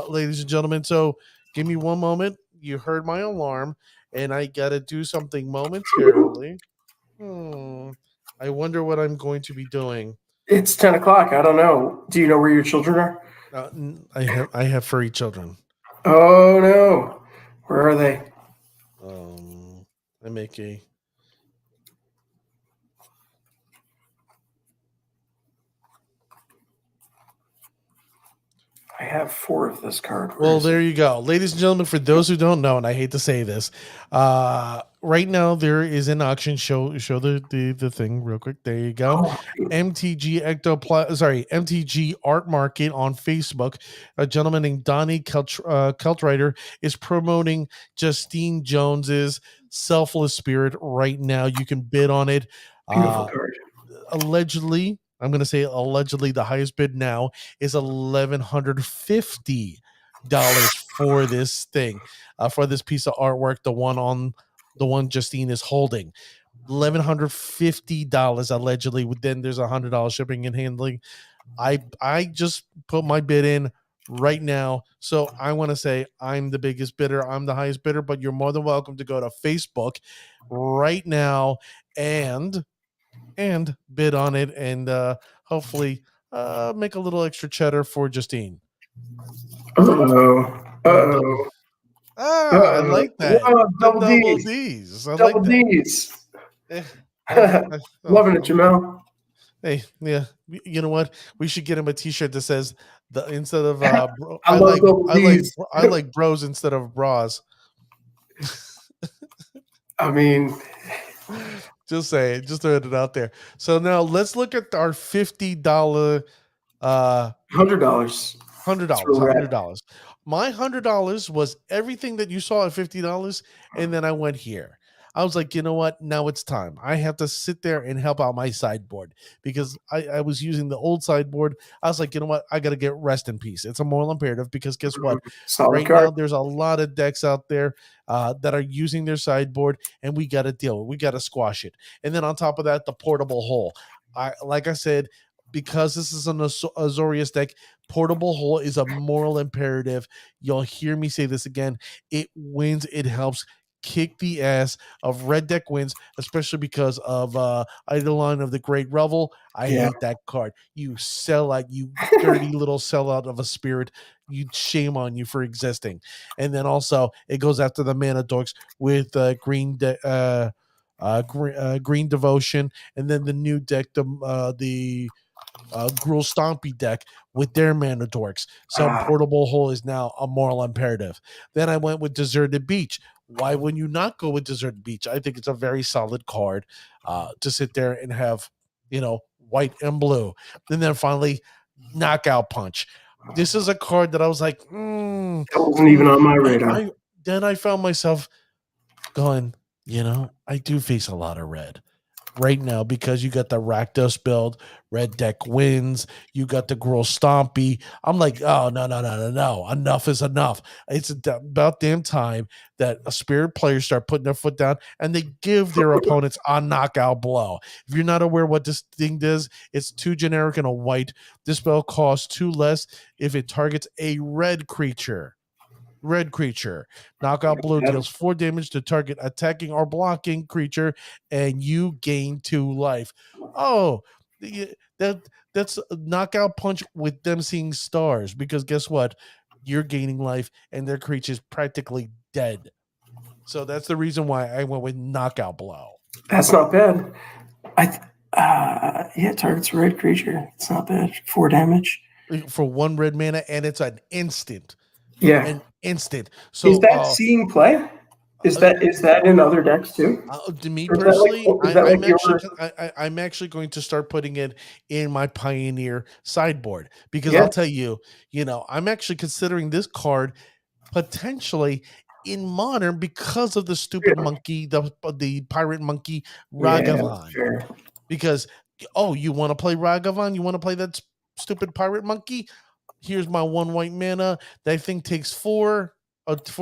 ladies and gentlemen. So give me one moment. You heard my alarm, and I got to do something momentarily. I wonder what I'm going to be doing. It's 10 o'clock. I don't know. Do you know where your children are? I have furry children. Oh no, where are they? I make a. I have 4 of this card. Well, there you go. Ladies and gentlemen, for those who don't know, and I hate to say this, right now there is an auction. Show the thing real quick. There you go. Oh, MTG Art Market on Facebook. A gentleman named Donnie Keltrider is promoting Justine Jones's Selfless Spirit right now. You can bid on it. beautiful card. Allegedly, I'm going to say allegedly, the highest bid now is $1,150 for this thing, for this piece of artwork. The one Justine is holding, $1,150 allegedly. Then there's $100 shipping and handling. I just put my bid in right now, so I want to say I'm the biggest bidder. I'm the highest bidder, but you're more than welcome to go to Facebook right now and bid on it, and hopefully make a little extra cheddar for Justine. I like that. Whoa, double D's. I double like D's. Loving it, Jamel. Hey, yeah. You know what? We should get him a T-shirt that says instead of I like bros instead of bras. I mean, just say it. Just throwing it out there. So now let's look at our $50, $100. My $100 was everything that you saw at $50, and then I went here. I was like, you know what? Now it's time. I have to sit there and help out my sideboard because I was using the old sideboard. I was like, you know what? I got to get rest in peace. It's a moral imperative because guess what? Now, there's a lot of decks out there that are using their sideboard, and we got to deal with it. We got to squash it. And then on top of that, the portable hole. Like I said, because this is an Azorius deck, portable hole is a moral imperative. You'll hear me say this again. It wins. It helps kick the ass of red deck wins, especially because of Eidolon of the Great Revel. I hate that card. You sellout, you dirty little sellout of a spirit. Shame on you for existing. And then also it goes after the mana dorks with green devotion, and then the new deck, the Gruul Stompy deck with their mana dorks. So portable hole is now a moral imperative. Then I went with Deserted Beach. Why wouldn't you not go with Deserted Beach? I think it's a very solid card to sit there and have, white and blue. And then finally, Knockout Punch. This is a card that I was like, that wasn't even on my radar. Then I found myself going, I do face a lot of red right now because you got the Rakdos build, red deck wins, you got the Gruul Stompy. I'm like, oh, no. Enough is enough. It's about damn time that a spirit player start putting their foot down and they give their opponents a knockout blow. If you're not aware what this thing does, it's 2 generic and a white. This spell costs 2 less if it targets a red creature. Knockout blue deals 4 damage to target attacking or blocking creature, and you gain 2 life. Oh, that's a knockout punch with them seeing stars, because guess what? You're gaining life, and their creature's practically dead. So that's the reason why I went with knockout blow. That's not bad. Targets a red creature. It's not bad. 4 damage for 1 red mana, and it's an instant. Yeah. An instant. So is that seeing play? Is that in other decks too? To me Or is that personally, like I'm actually going to start putting it in my Pioneer sideboard, because Yeah. I'll tell you, I'm actually considering this card potentially in Modern because of the stupid monkey, the pirate monkey Yeah, Ragavan. fair. Because you want to play Ragavan? You want to play that stupid pirate monkey? Here's my 1 white mana. That thing takes 4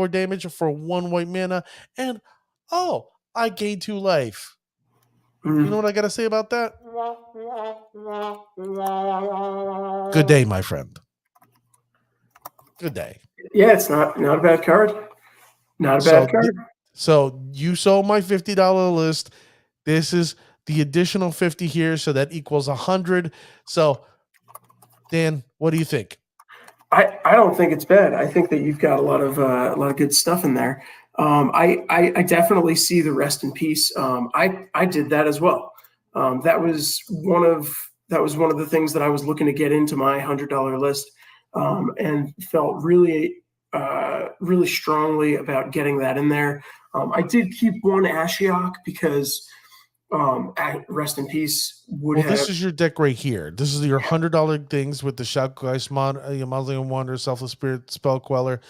damage for 1 white mana, and I gain 2 life. You know what I gotta say about that? Good day, my friend. Good day. Yeah, it's not a bad card. Not a bad card. So you saw my $50 list. This is the additional 50 here, so that equals 100. So, Dan, what do you think? I don't think it's bad. I think that you've got a lot of good stuff in there. I definitely see the rest in peace. I did that as well. That was one of the things that I was looking to get into my $100 list, and felt really really strongly about getting that in there. I did keep one Ashiok because rest in peace would have. This is your deck right here. This is your $100 things with the Shoutgeist, Mausoleum Wanderer, Selfless Spirit, Spell Queller,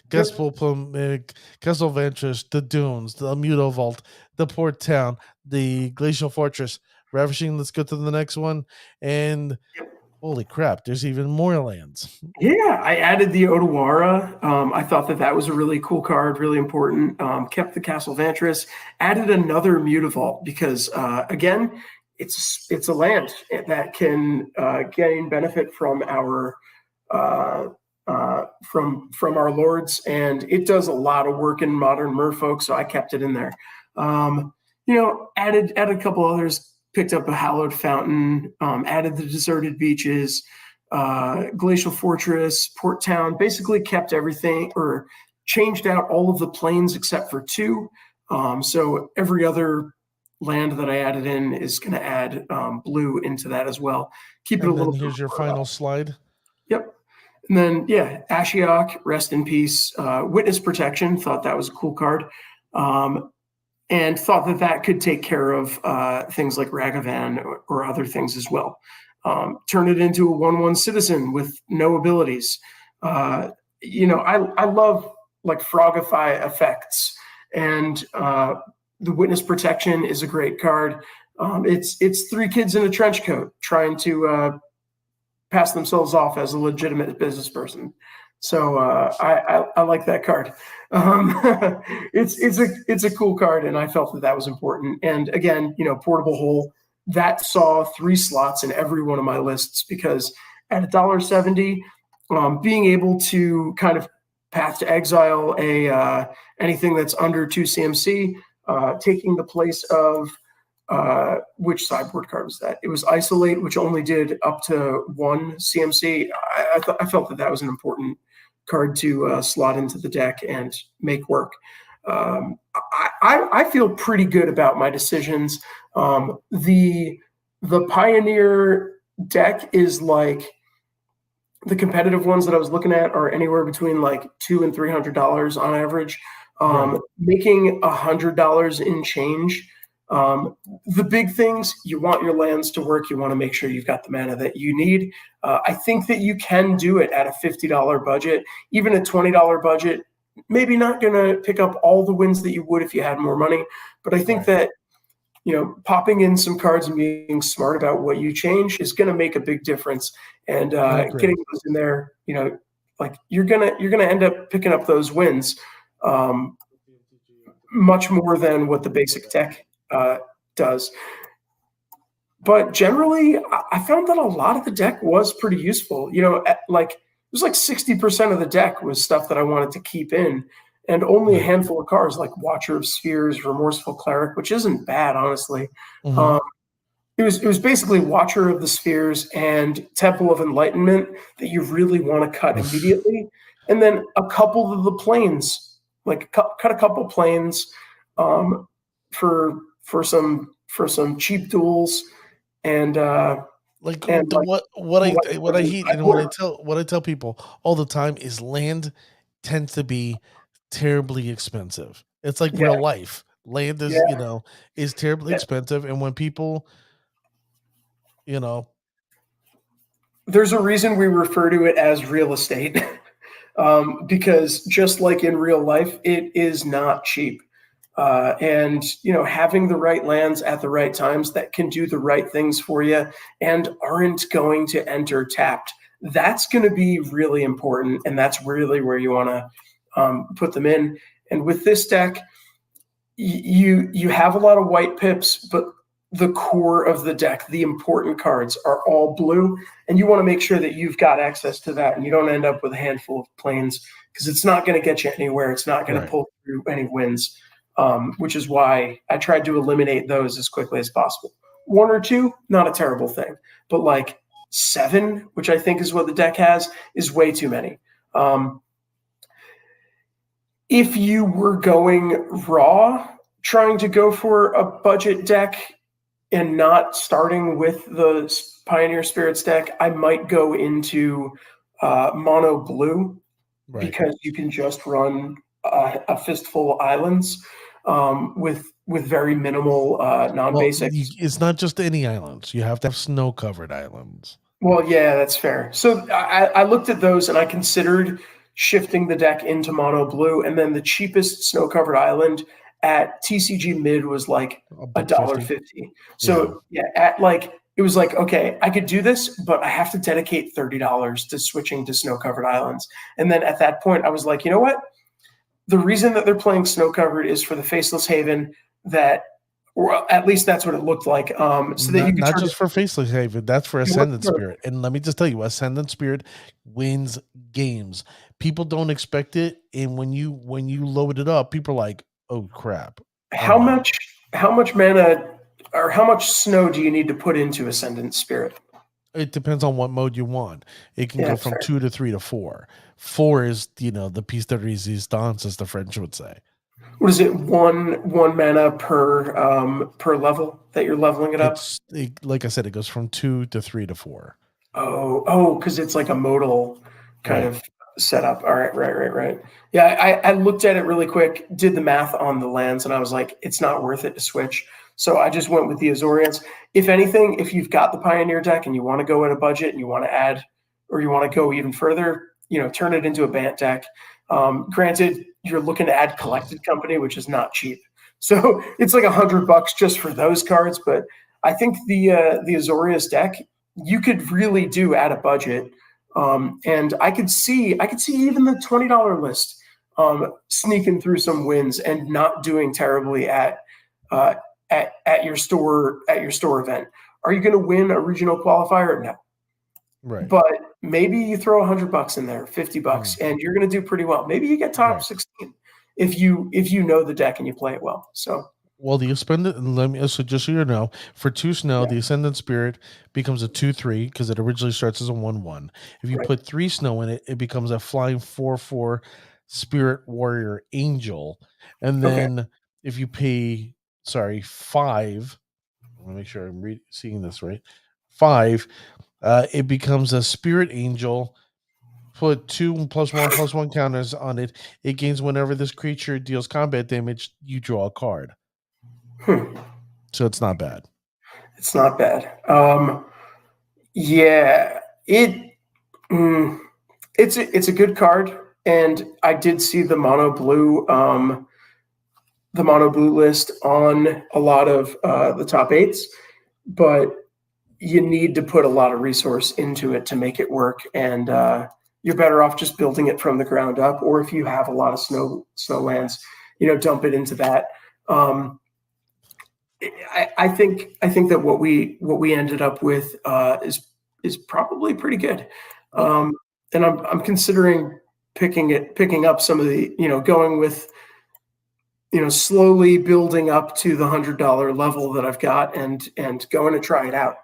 Gespel Plumig, Castle Ventress, the Dunes, the Muto Vault, the Port Town, the Glacial Fortress, Ravishing. Let's go to the next one. And holy crap, there's even more lands. Yeah, I added the Otawara. I thought that was a really cool card, really important. Kept the Castle Ventress, added another Mutavault because, again, it's a land that can gain benefit from our from our lords, and it does a lot of work in Modern Merfolk, so I kept it in there. Added a couple others. Picked up a Hallowed Fountain, added the Deserted Beaches, Glacial Fortress, Port Town, basically kept everything or changed out all of the planes except for 2. So every other land that I added in is going to add blue into that as well. Keep it a little. Here's your final slide. Yep. And then, Ashiok, rest in peace. Witness Protection, thought that was a cool card. And thought that could take care of things like Ragavan or other things as well. Turn it into a 1/1 citizen with no abilities. I love like Frogify effects, and the Witness Protection is a great card. It's 3 kids in a trench coat trying to pass themselves off as a legitimate business person. So I like that card. It's a cool card, and I felt that was important. And again, Portable Hole that saw 3 slots in every one of my lists because at $1.70, being able to kind of Path to Exile anything that's under 2 CMC, taking the place of which sideboard card was that? It was Isolate, which only did up to 1 CMC. I felt that was an important card to slot into the deck and make work. I feel pretty good about my decisions. The Pioneer deck is like the competitive ones that I was looking at are anywhere between like $200 and $300 on average. Right. Making $100 in change. The big things, you want your lands to work. You want to make sure you've got the mana that you need. I think that you can do it at a $50 budget, even a $20 budget. Maybe not going to pick up all the wins that you would if you had more money, but I think that popping in some cards and being smart about what you change is going to make a big difference. And getting those in there, like you're gonna end up picking up those wins much more than what the basic deck does. But generally, I found that a lot of the deck was pretty useful. It was like 60% of the deck was stuff that I wanted to keep in, and only a handful of cards like Watcher of Spheres, Remorseful Cleric, which isn't bad, honestly. Mm-hmm. It was basically Watcher of the Spheres and Temple of Enlightenment that you really want to cut immediately, and then a couple of the planes, like cut a couple planes for some cheap duels, and what I tell people all the time is land tends to be terribly expensive. It's like real life. Land is, Yeah. is terribly expensive. And when people, There's a reason we refer to it as real estate. Because just like in real life, it is not cheap. And having the right lands at the right times that can do the right things for you and aren't going to enter tapped, that's going to be really important, and that's really where you want to put them in. And with this deck, you have a lot of white pips, but the core of the deck, the important cards, are all blue, and you want to make sure that you've got access to that, and you don't end up with a handful of planes, because it's not going to get you anywhere. It's not going to pull through any wins, which is why I tried to eliminate those as quickly as possible. 1 or 2, not a terrible thing, but like 7, which I think is what the deck has, is way too many. If you were going raw, trying to go for a budget deck and not starting with the Pioneer Spirits deck, I might go into mono blue, because you can just run a fistful of islands with very minimal non-basics. It's not just any islands. You have to have snow-covered islands. Well, yeah, that's fair. So I looked at those and I considered shifting the deck into mono blue, and then the cheapest snow-covered island at TCG mid was like $1.50. So it was like, okay, I could do this, but I have to dedicate $30 to switching to snow-covered islands. And then at that point, I was like, you know what? The reason that they're playing snow-covered is for the Faceless Haven, or at least that's what it looked like. So that you could not just for Faceless Haven, that's for Ascendant Spirit. And let me just tell you, Ascendant Spirit wins games. People don't expect it, and when you load it up, people are like, "Oh crap!" How much mana or how much snow do you need to put into Ascendant Spirit? It depends on what mode you want. It can go from 2 to 3 to 4. 4 is the piece de resistance, as the French would say. What is it? One mana per level that you're leveling it up? Like I said, it goes from 2 to 3 to 4. Oh, because it's like a modal kind of setup. All right, right. Yeah, I looked at it really quick, did the math on the lands, and I was like, it's not worth it to switch. So I just went with the Azorians. If anything, if you've got the Pioneer deck and you want to go in a budget and you want to add, or you want to go even further, turn it into a Bant deck. Granted, you're looking to add Collected Company, which is not cheap. So it's like $100 just for those cards. But I think the Azorius deck, you could really do at a budget. And I could see even the $20 list sneaking through some wins and not doing terribly at your store event. Are you going to win a regional qualifier? No. Right. But maybe you throw $100 in there, $50, and you're going to do pretty well. Maybe you get top 16 if you know the deck and you play it well. So. Well, do you spend it? So just so you know, for 2 snow, the Ascendant Spirit becomes a 2/3 because it originally starts as a 1/1. If you put 3 snow in it, it becomes a flying 4/4 Spirit Warrior Angel. And then if you pay, 5, I want to make sure I'm seeing this right. 5, it becomes a Spirit Angel. Put 2 +1/+1 counters on it. It gains whenever this creature deals combat damage, you draw a card. So it's not bad. It's not bad. It's a good card, and I did see the mono blue list on a lot of the top 8s, but you need to put a lot of resource into it to make it work, and you're better off just building it from the ground up, or if you have a lot of snow lands, dump it into that. I think that what we ended up with is probably pretty good, and I'm considering picking up some of the going with slowly building up to the $100 level that I've got and going to try it out.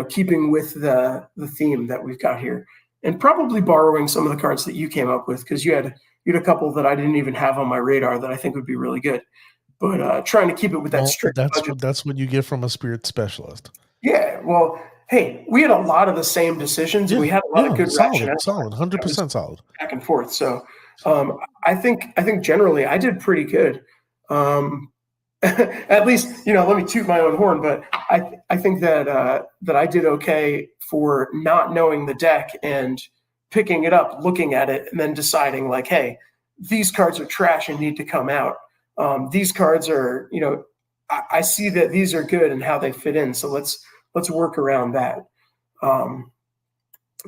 Keeping with the theme that we've got here, and probably borrowing some of the cards that you came up with, because you had a couple that I didn't even have on my radar that I think would be really good. But trying to keep it with that strict budget. That's what you get from a Spirit specialist. Yeah, well, hey, we had a lot of the same decisions. We had a lot of good solid, 100% solid, back and forth. So I think generally I did pretty good. At least, let me toot my own horn, but I think that that I did okay for not knowing the deck and picking it up, looking at it, and then deciding like, hey, these cards are trash and need to come out. These cards are, I see that these are good and how they fit in. So let's work around that.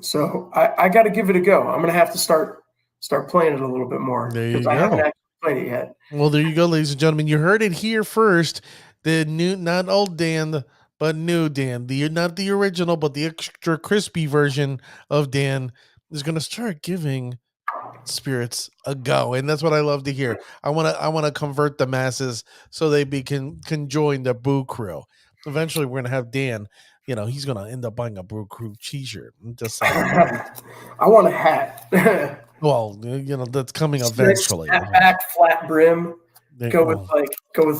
So I got to give it a go. I'm gonna have to start playing it a little bit more because I haven't actually played it yet. Well, there you go, ladies and gentlemen. You heard it here first. The new, not old Dan, but new Dan. Not the original, but the extra crispy version of Dan is going to start giving spirits a go, and that's what I love to hear. I want to convert the masses so they can join the Boo Crew. Eventually, we're going to have Dan. He's going to end up buying a Boo Crew t-shirt. I'm just saying. I want a hat. Well, that's coming eventually. Back, flat brim. Go with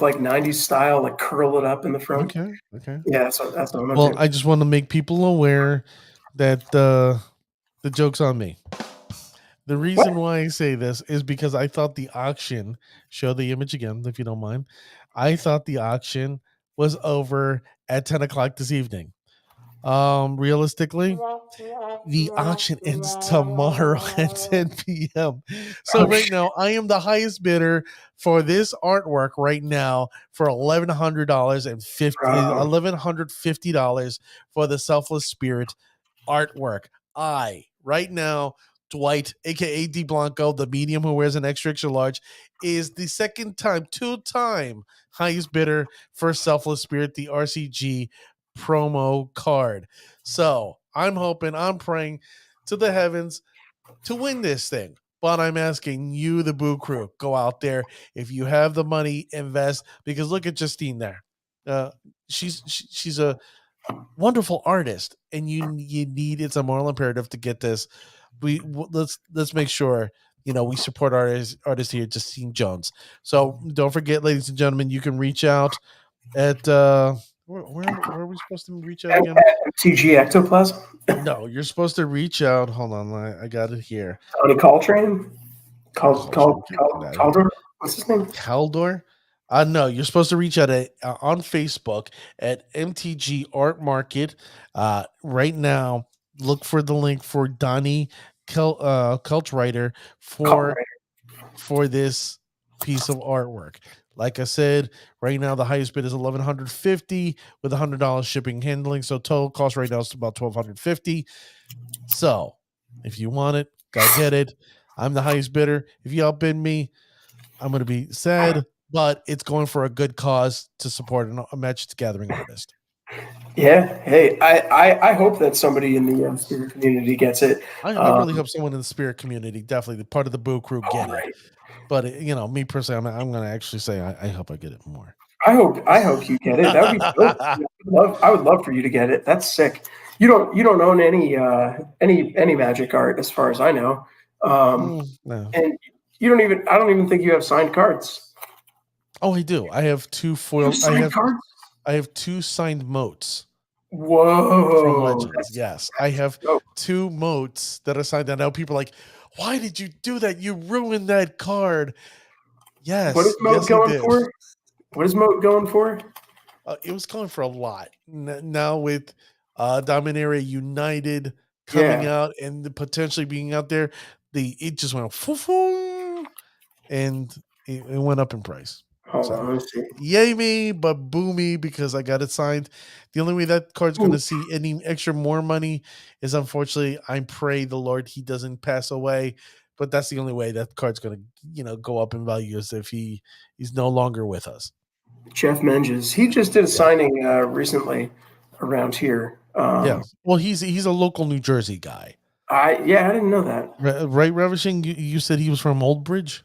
like 90s style, like curl it up in the front. Okay. Yeah, that's what I'm gonna Well, do. I just want to make people aware that the joke's on me. The reason why I say this is because I thought the auction, show the image again if you don't mind. I thought the auction was over at 10 o'clock this evening. Realistically, the auction ends tomorrow at 10 p.m. So right now, I am the highest bidder for this artwork right now for $1,150 for the Selfless Spirit artwork. Right now, Dwight, aka Dblanco, the medium who wears an extra large, is the two-time highest bidder for Selfless Spirit, the RCG promo card. So I'm praying to the heavens to win this thing. But I'm asking you, the Boo Crew, go out there. If you have the money, invest. Because look at Justine there. She's a wonderful artist, and you need, it's a moral imperative to get this. Let's make sure we support artists here, Justine Jones. So don't forget, ladies and gentlemen, you can reach out at where are we supposed to reach out again? MTG Ectoplasm. No, you're supposed to reach out. Hold on, I got it here. Tony Coltrane. Caldor. What's his name? Caldor. No, you're supposed to reach out on Facebook at MTG Art Market. Right now, look for the link for Donnie Cultwriter for this piece of artwork. Like I said, right now the highest bid is $1,150 with $100 shipping and handling. So total cost right now is about $1,250. So if you want it, go get it. I'm the highest bidder. If you outbid me, I'm going to be sad, but it's going for a good cause to support a Magic Gathering artist. Yeah. Hey, I hope that somebody in the spirit community gets it. I really hope someone in the spirit community, definitely part of the Boo Crew, get it. But me personally, I'm going to actually say I hope I get it more. I hope you get it. That would be dope. I would love for you to get it. That's sick. You don't own any Magic art as far as I know. No. And I don't even think you have signed cards. Oh, I do. I have two foil. Cards? I have two signed motes. Whoa! From Legends, yes. I have two motes that are signed. I know people are like, why did you do that? You ruined that card. Yes. What is Mote going for? What is Mote going for? It was going for a lot. Now with Dominaria United coming out and potentially being out there, it just went and it went up in price. Hold on, let's see. Yay me, but boo me because I got it signed. The only way that card's going to see any extra more money is, unfortunately, I pray the Lord he doesn't pass away. But that's the only way that card's going to, go up in value is if he's no longer with us. Jeff Menges, he just did a signing recently around here. Yeah, well, he's a local New Jersey guy. I didn't know that. Right, Ravishing, you said he was from Old Bridge.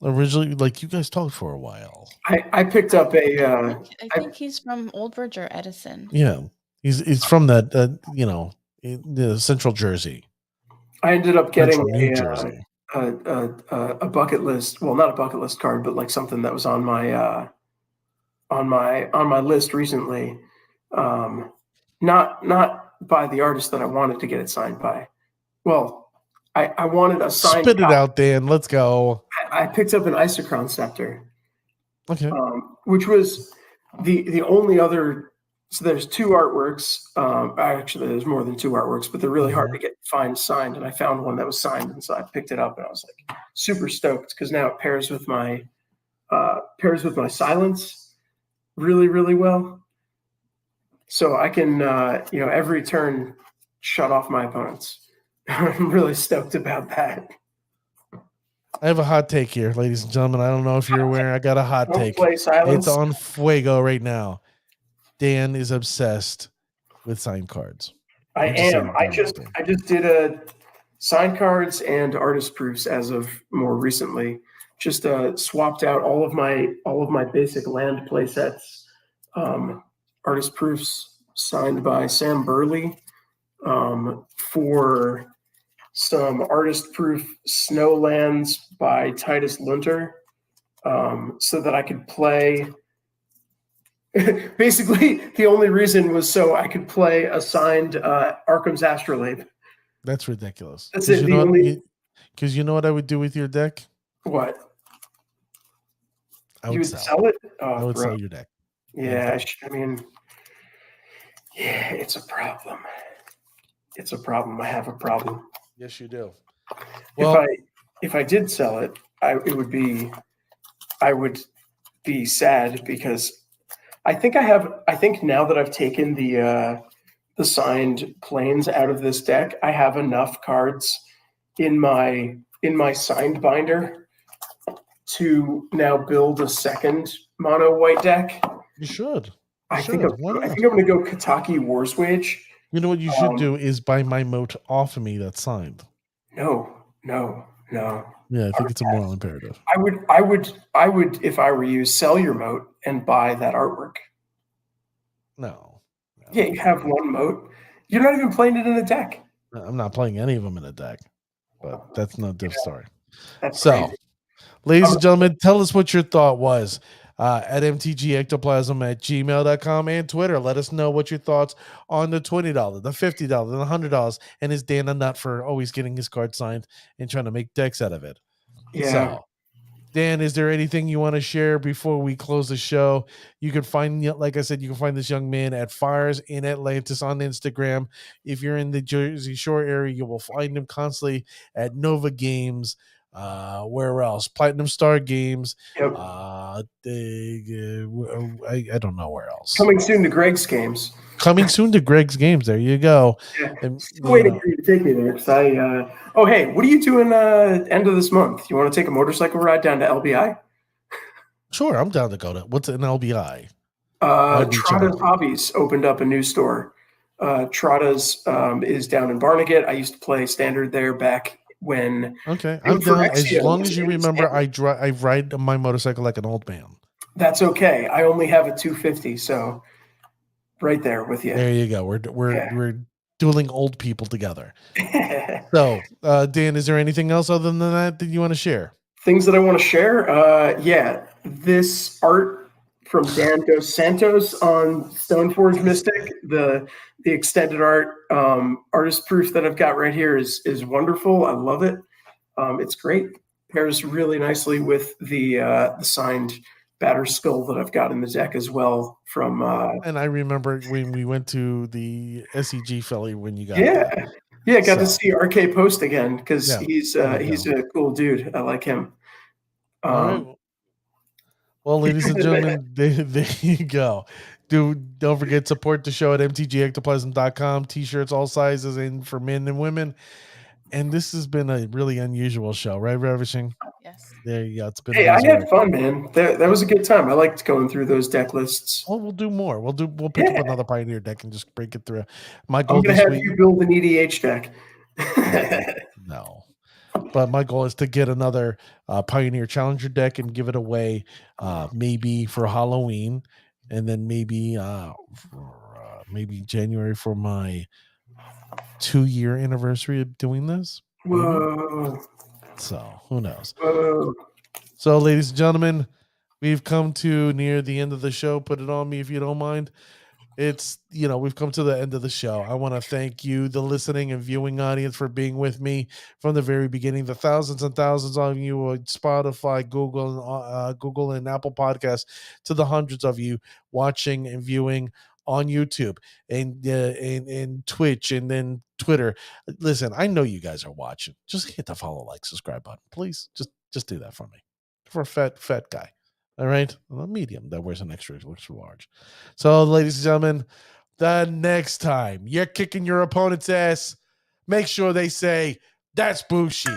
Originally, like, you guys talked for a while. I picked up a. I think he's from Old Bridge or Edison. Yeah, he's from that the Central Jersey. I ended up getting a bucket list. Well, not a bucket list card, but like something that was on my list recently. Not by the artist that I wanted to get it signed by. Well, I wanted a signed Spit it out, Dan. Let's go. I picked up an Isochron Scepter. Okay. Which was the only other. So there's two artworks. Actually, there's more than two artworks, but they're really hard to find signed. And I found one that was signed, and so I picked it up, and I was like super stoked because now it pairs with my silence really, really well. So I can every turn shut off my opponents. I'm really stoked about that. I have a hot take here, ladies and gentlemen. I don't know if you're aware. I got a hot take. Play silence. It's on fuego right now. Dan is obsessed with signed cards. I am. I just did a signed cards and artist proofs as of more recently. Just swapped out all of my basic land play sets. Artist proofs signed by Sam Burley for some artist proof Snowlands by Titus Lunter, so that I could play. Basically, the only reason was so I could play a signed Arkham's Astrolabe. That's ridiculous. That's it. Because you know what I would do with your deck? What? I would sell it? Oh, I would sell your deck. Yeah, I mean, yeah, it's a problem. It's a problem. I have a problem. Yes, you do. Well, if I did sell it, I would be sad because I think now that I've taken the signed planes out of this deck, I have enough cards in my signed binder to now build a second mono white deck. You should. I think I'm going to go Kataki War's Wage. You know what you should do is buy my moat off of me that's signed. No. Yeah, I think it's a moral imperative. I would, if I were you, sell your moat and buy that artwork. No. Yeah, you have one moat. You're not even playing it in a deck. I'm not playing any of them in a deck, but that's no different story. That's so, crazy. Ladies and gentlemen, tell us what your thought was at mtgectoplasm@gmail.com and Twitter. Let us know what your thoughts on the $20, the $50, the $100, and is Dan a nut for always getting his card signed and trying to make decks out of it? Yeah. So, Dan, is there anything you want to share before we close the show? You can find, like I said, you can find this young man at Fires in Atlantis on Instagram. If you're in the Jersey Shore area, you will find him constantly at Nova Games. Where else? Platinum Star Games. Yep. I don't know where else. Coming soon to Greg's Games. Coming soon to Greg's Games. There you go. Yeah. Still waiting for you to take me there. Oh, hey, what are you doing end of this month? You want to take a motorcycle ride down to LBI? Sure, I'm down to go to. What's an LBI? Trotta's Hobbies opened up a new store. Trotta's is down in Barnegat. I used to play Standard there back when. Okay, I'm down. As long as you remember, I ride my motorcycle like an old man. That's okay. I only have a 250, so right there with you. There you go. We're dueling old people together. So, Dan, is there anything else other than that you want to share? Things that I want to share? Yeah, this art from Dan Dos Santos on Stoneforge Mystic, the extended art artist proof that I've got right here is wonderful. I love it. It's great. Pairs really nicely with the signed Batter Skull that I've got in the deck as well. From and I remember when we went to the SEG Philly when you got got to see RK Post again because he's a cool dude. I like him. All right. Well, ladies and gentlemen, there you go. Don't forget, support the show at mtgectoplasm.com. T-shirts all sizes and for men and women. And this has been a really unusual show, right, Ravishing? Yes. There you go. It's been. Hey, I had fun, man. That was a good time. I liked going through those deck lists. Well, we'll do more. We'll pick up another Pioneer deck and just break it through. My goal I'm gonna have you build an EDH deck. No. But my goal is to get another Pioneer Challenger deck and give it away maybe for Halloween, and then maybe January for my 2-year anniversary of doing this. Whoa. So who knows? Whoa. So, ladies and gentlemen, we've come to near the end of the show. Put it on me if you don't mind. it's, we've come to the end of the show. I want to thank you, the listening and viewing audience, for being with me from the very beginning. The thousands and thousands of you on Spotify, Google and Apple Podcasts, to the hundreds of you watching and viewing on YouTube and Twitch and then Twitter. Listen, I know you guys are watching. Just hit the follow, like, subscribe button, please. Just do that for me. For a fat guy. All right, a medium that wears an extra large. So, ladies and gentlemen, the next time you're kicking your opponent's ass, make sure they say, "That's Bushi."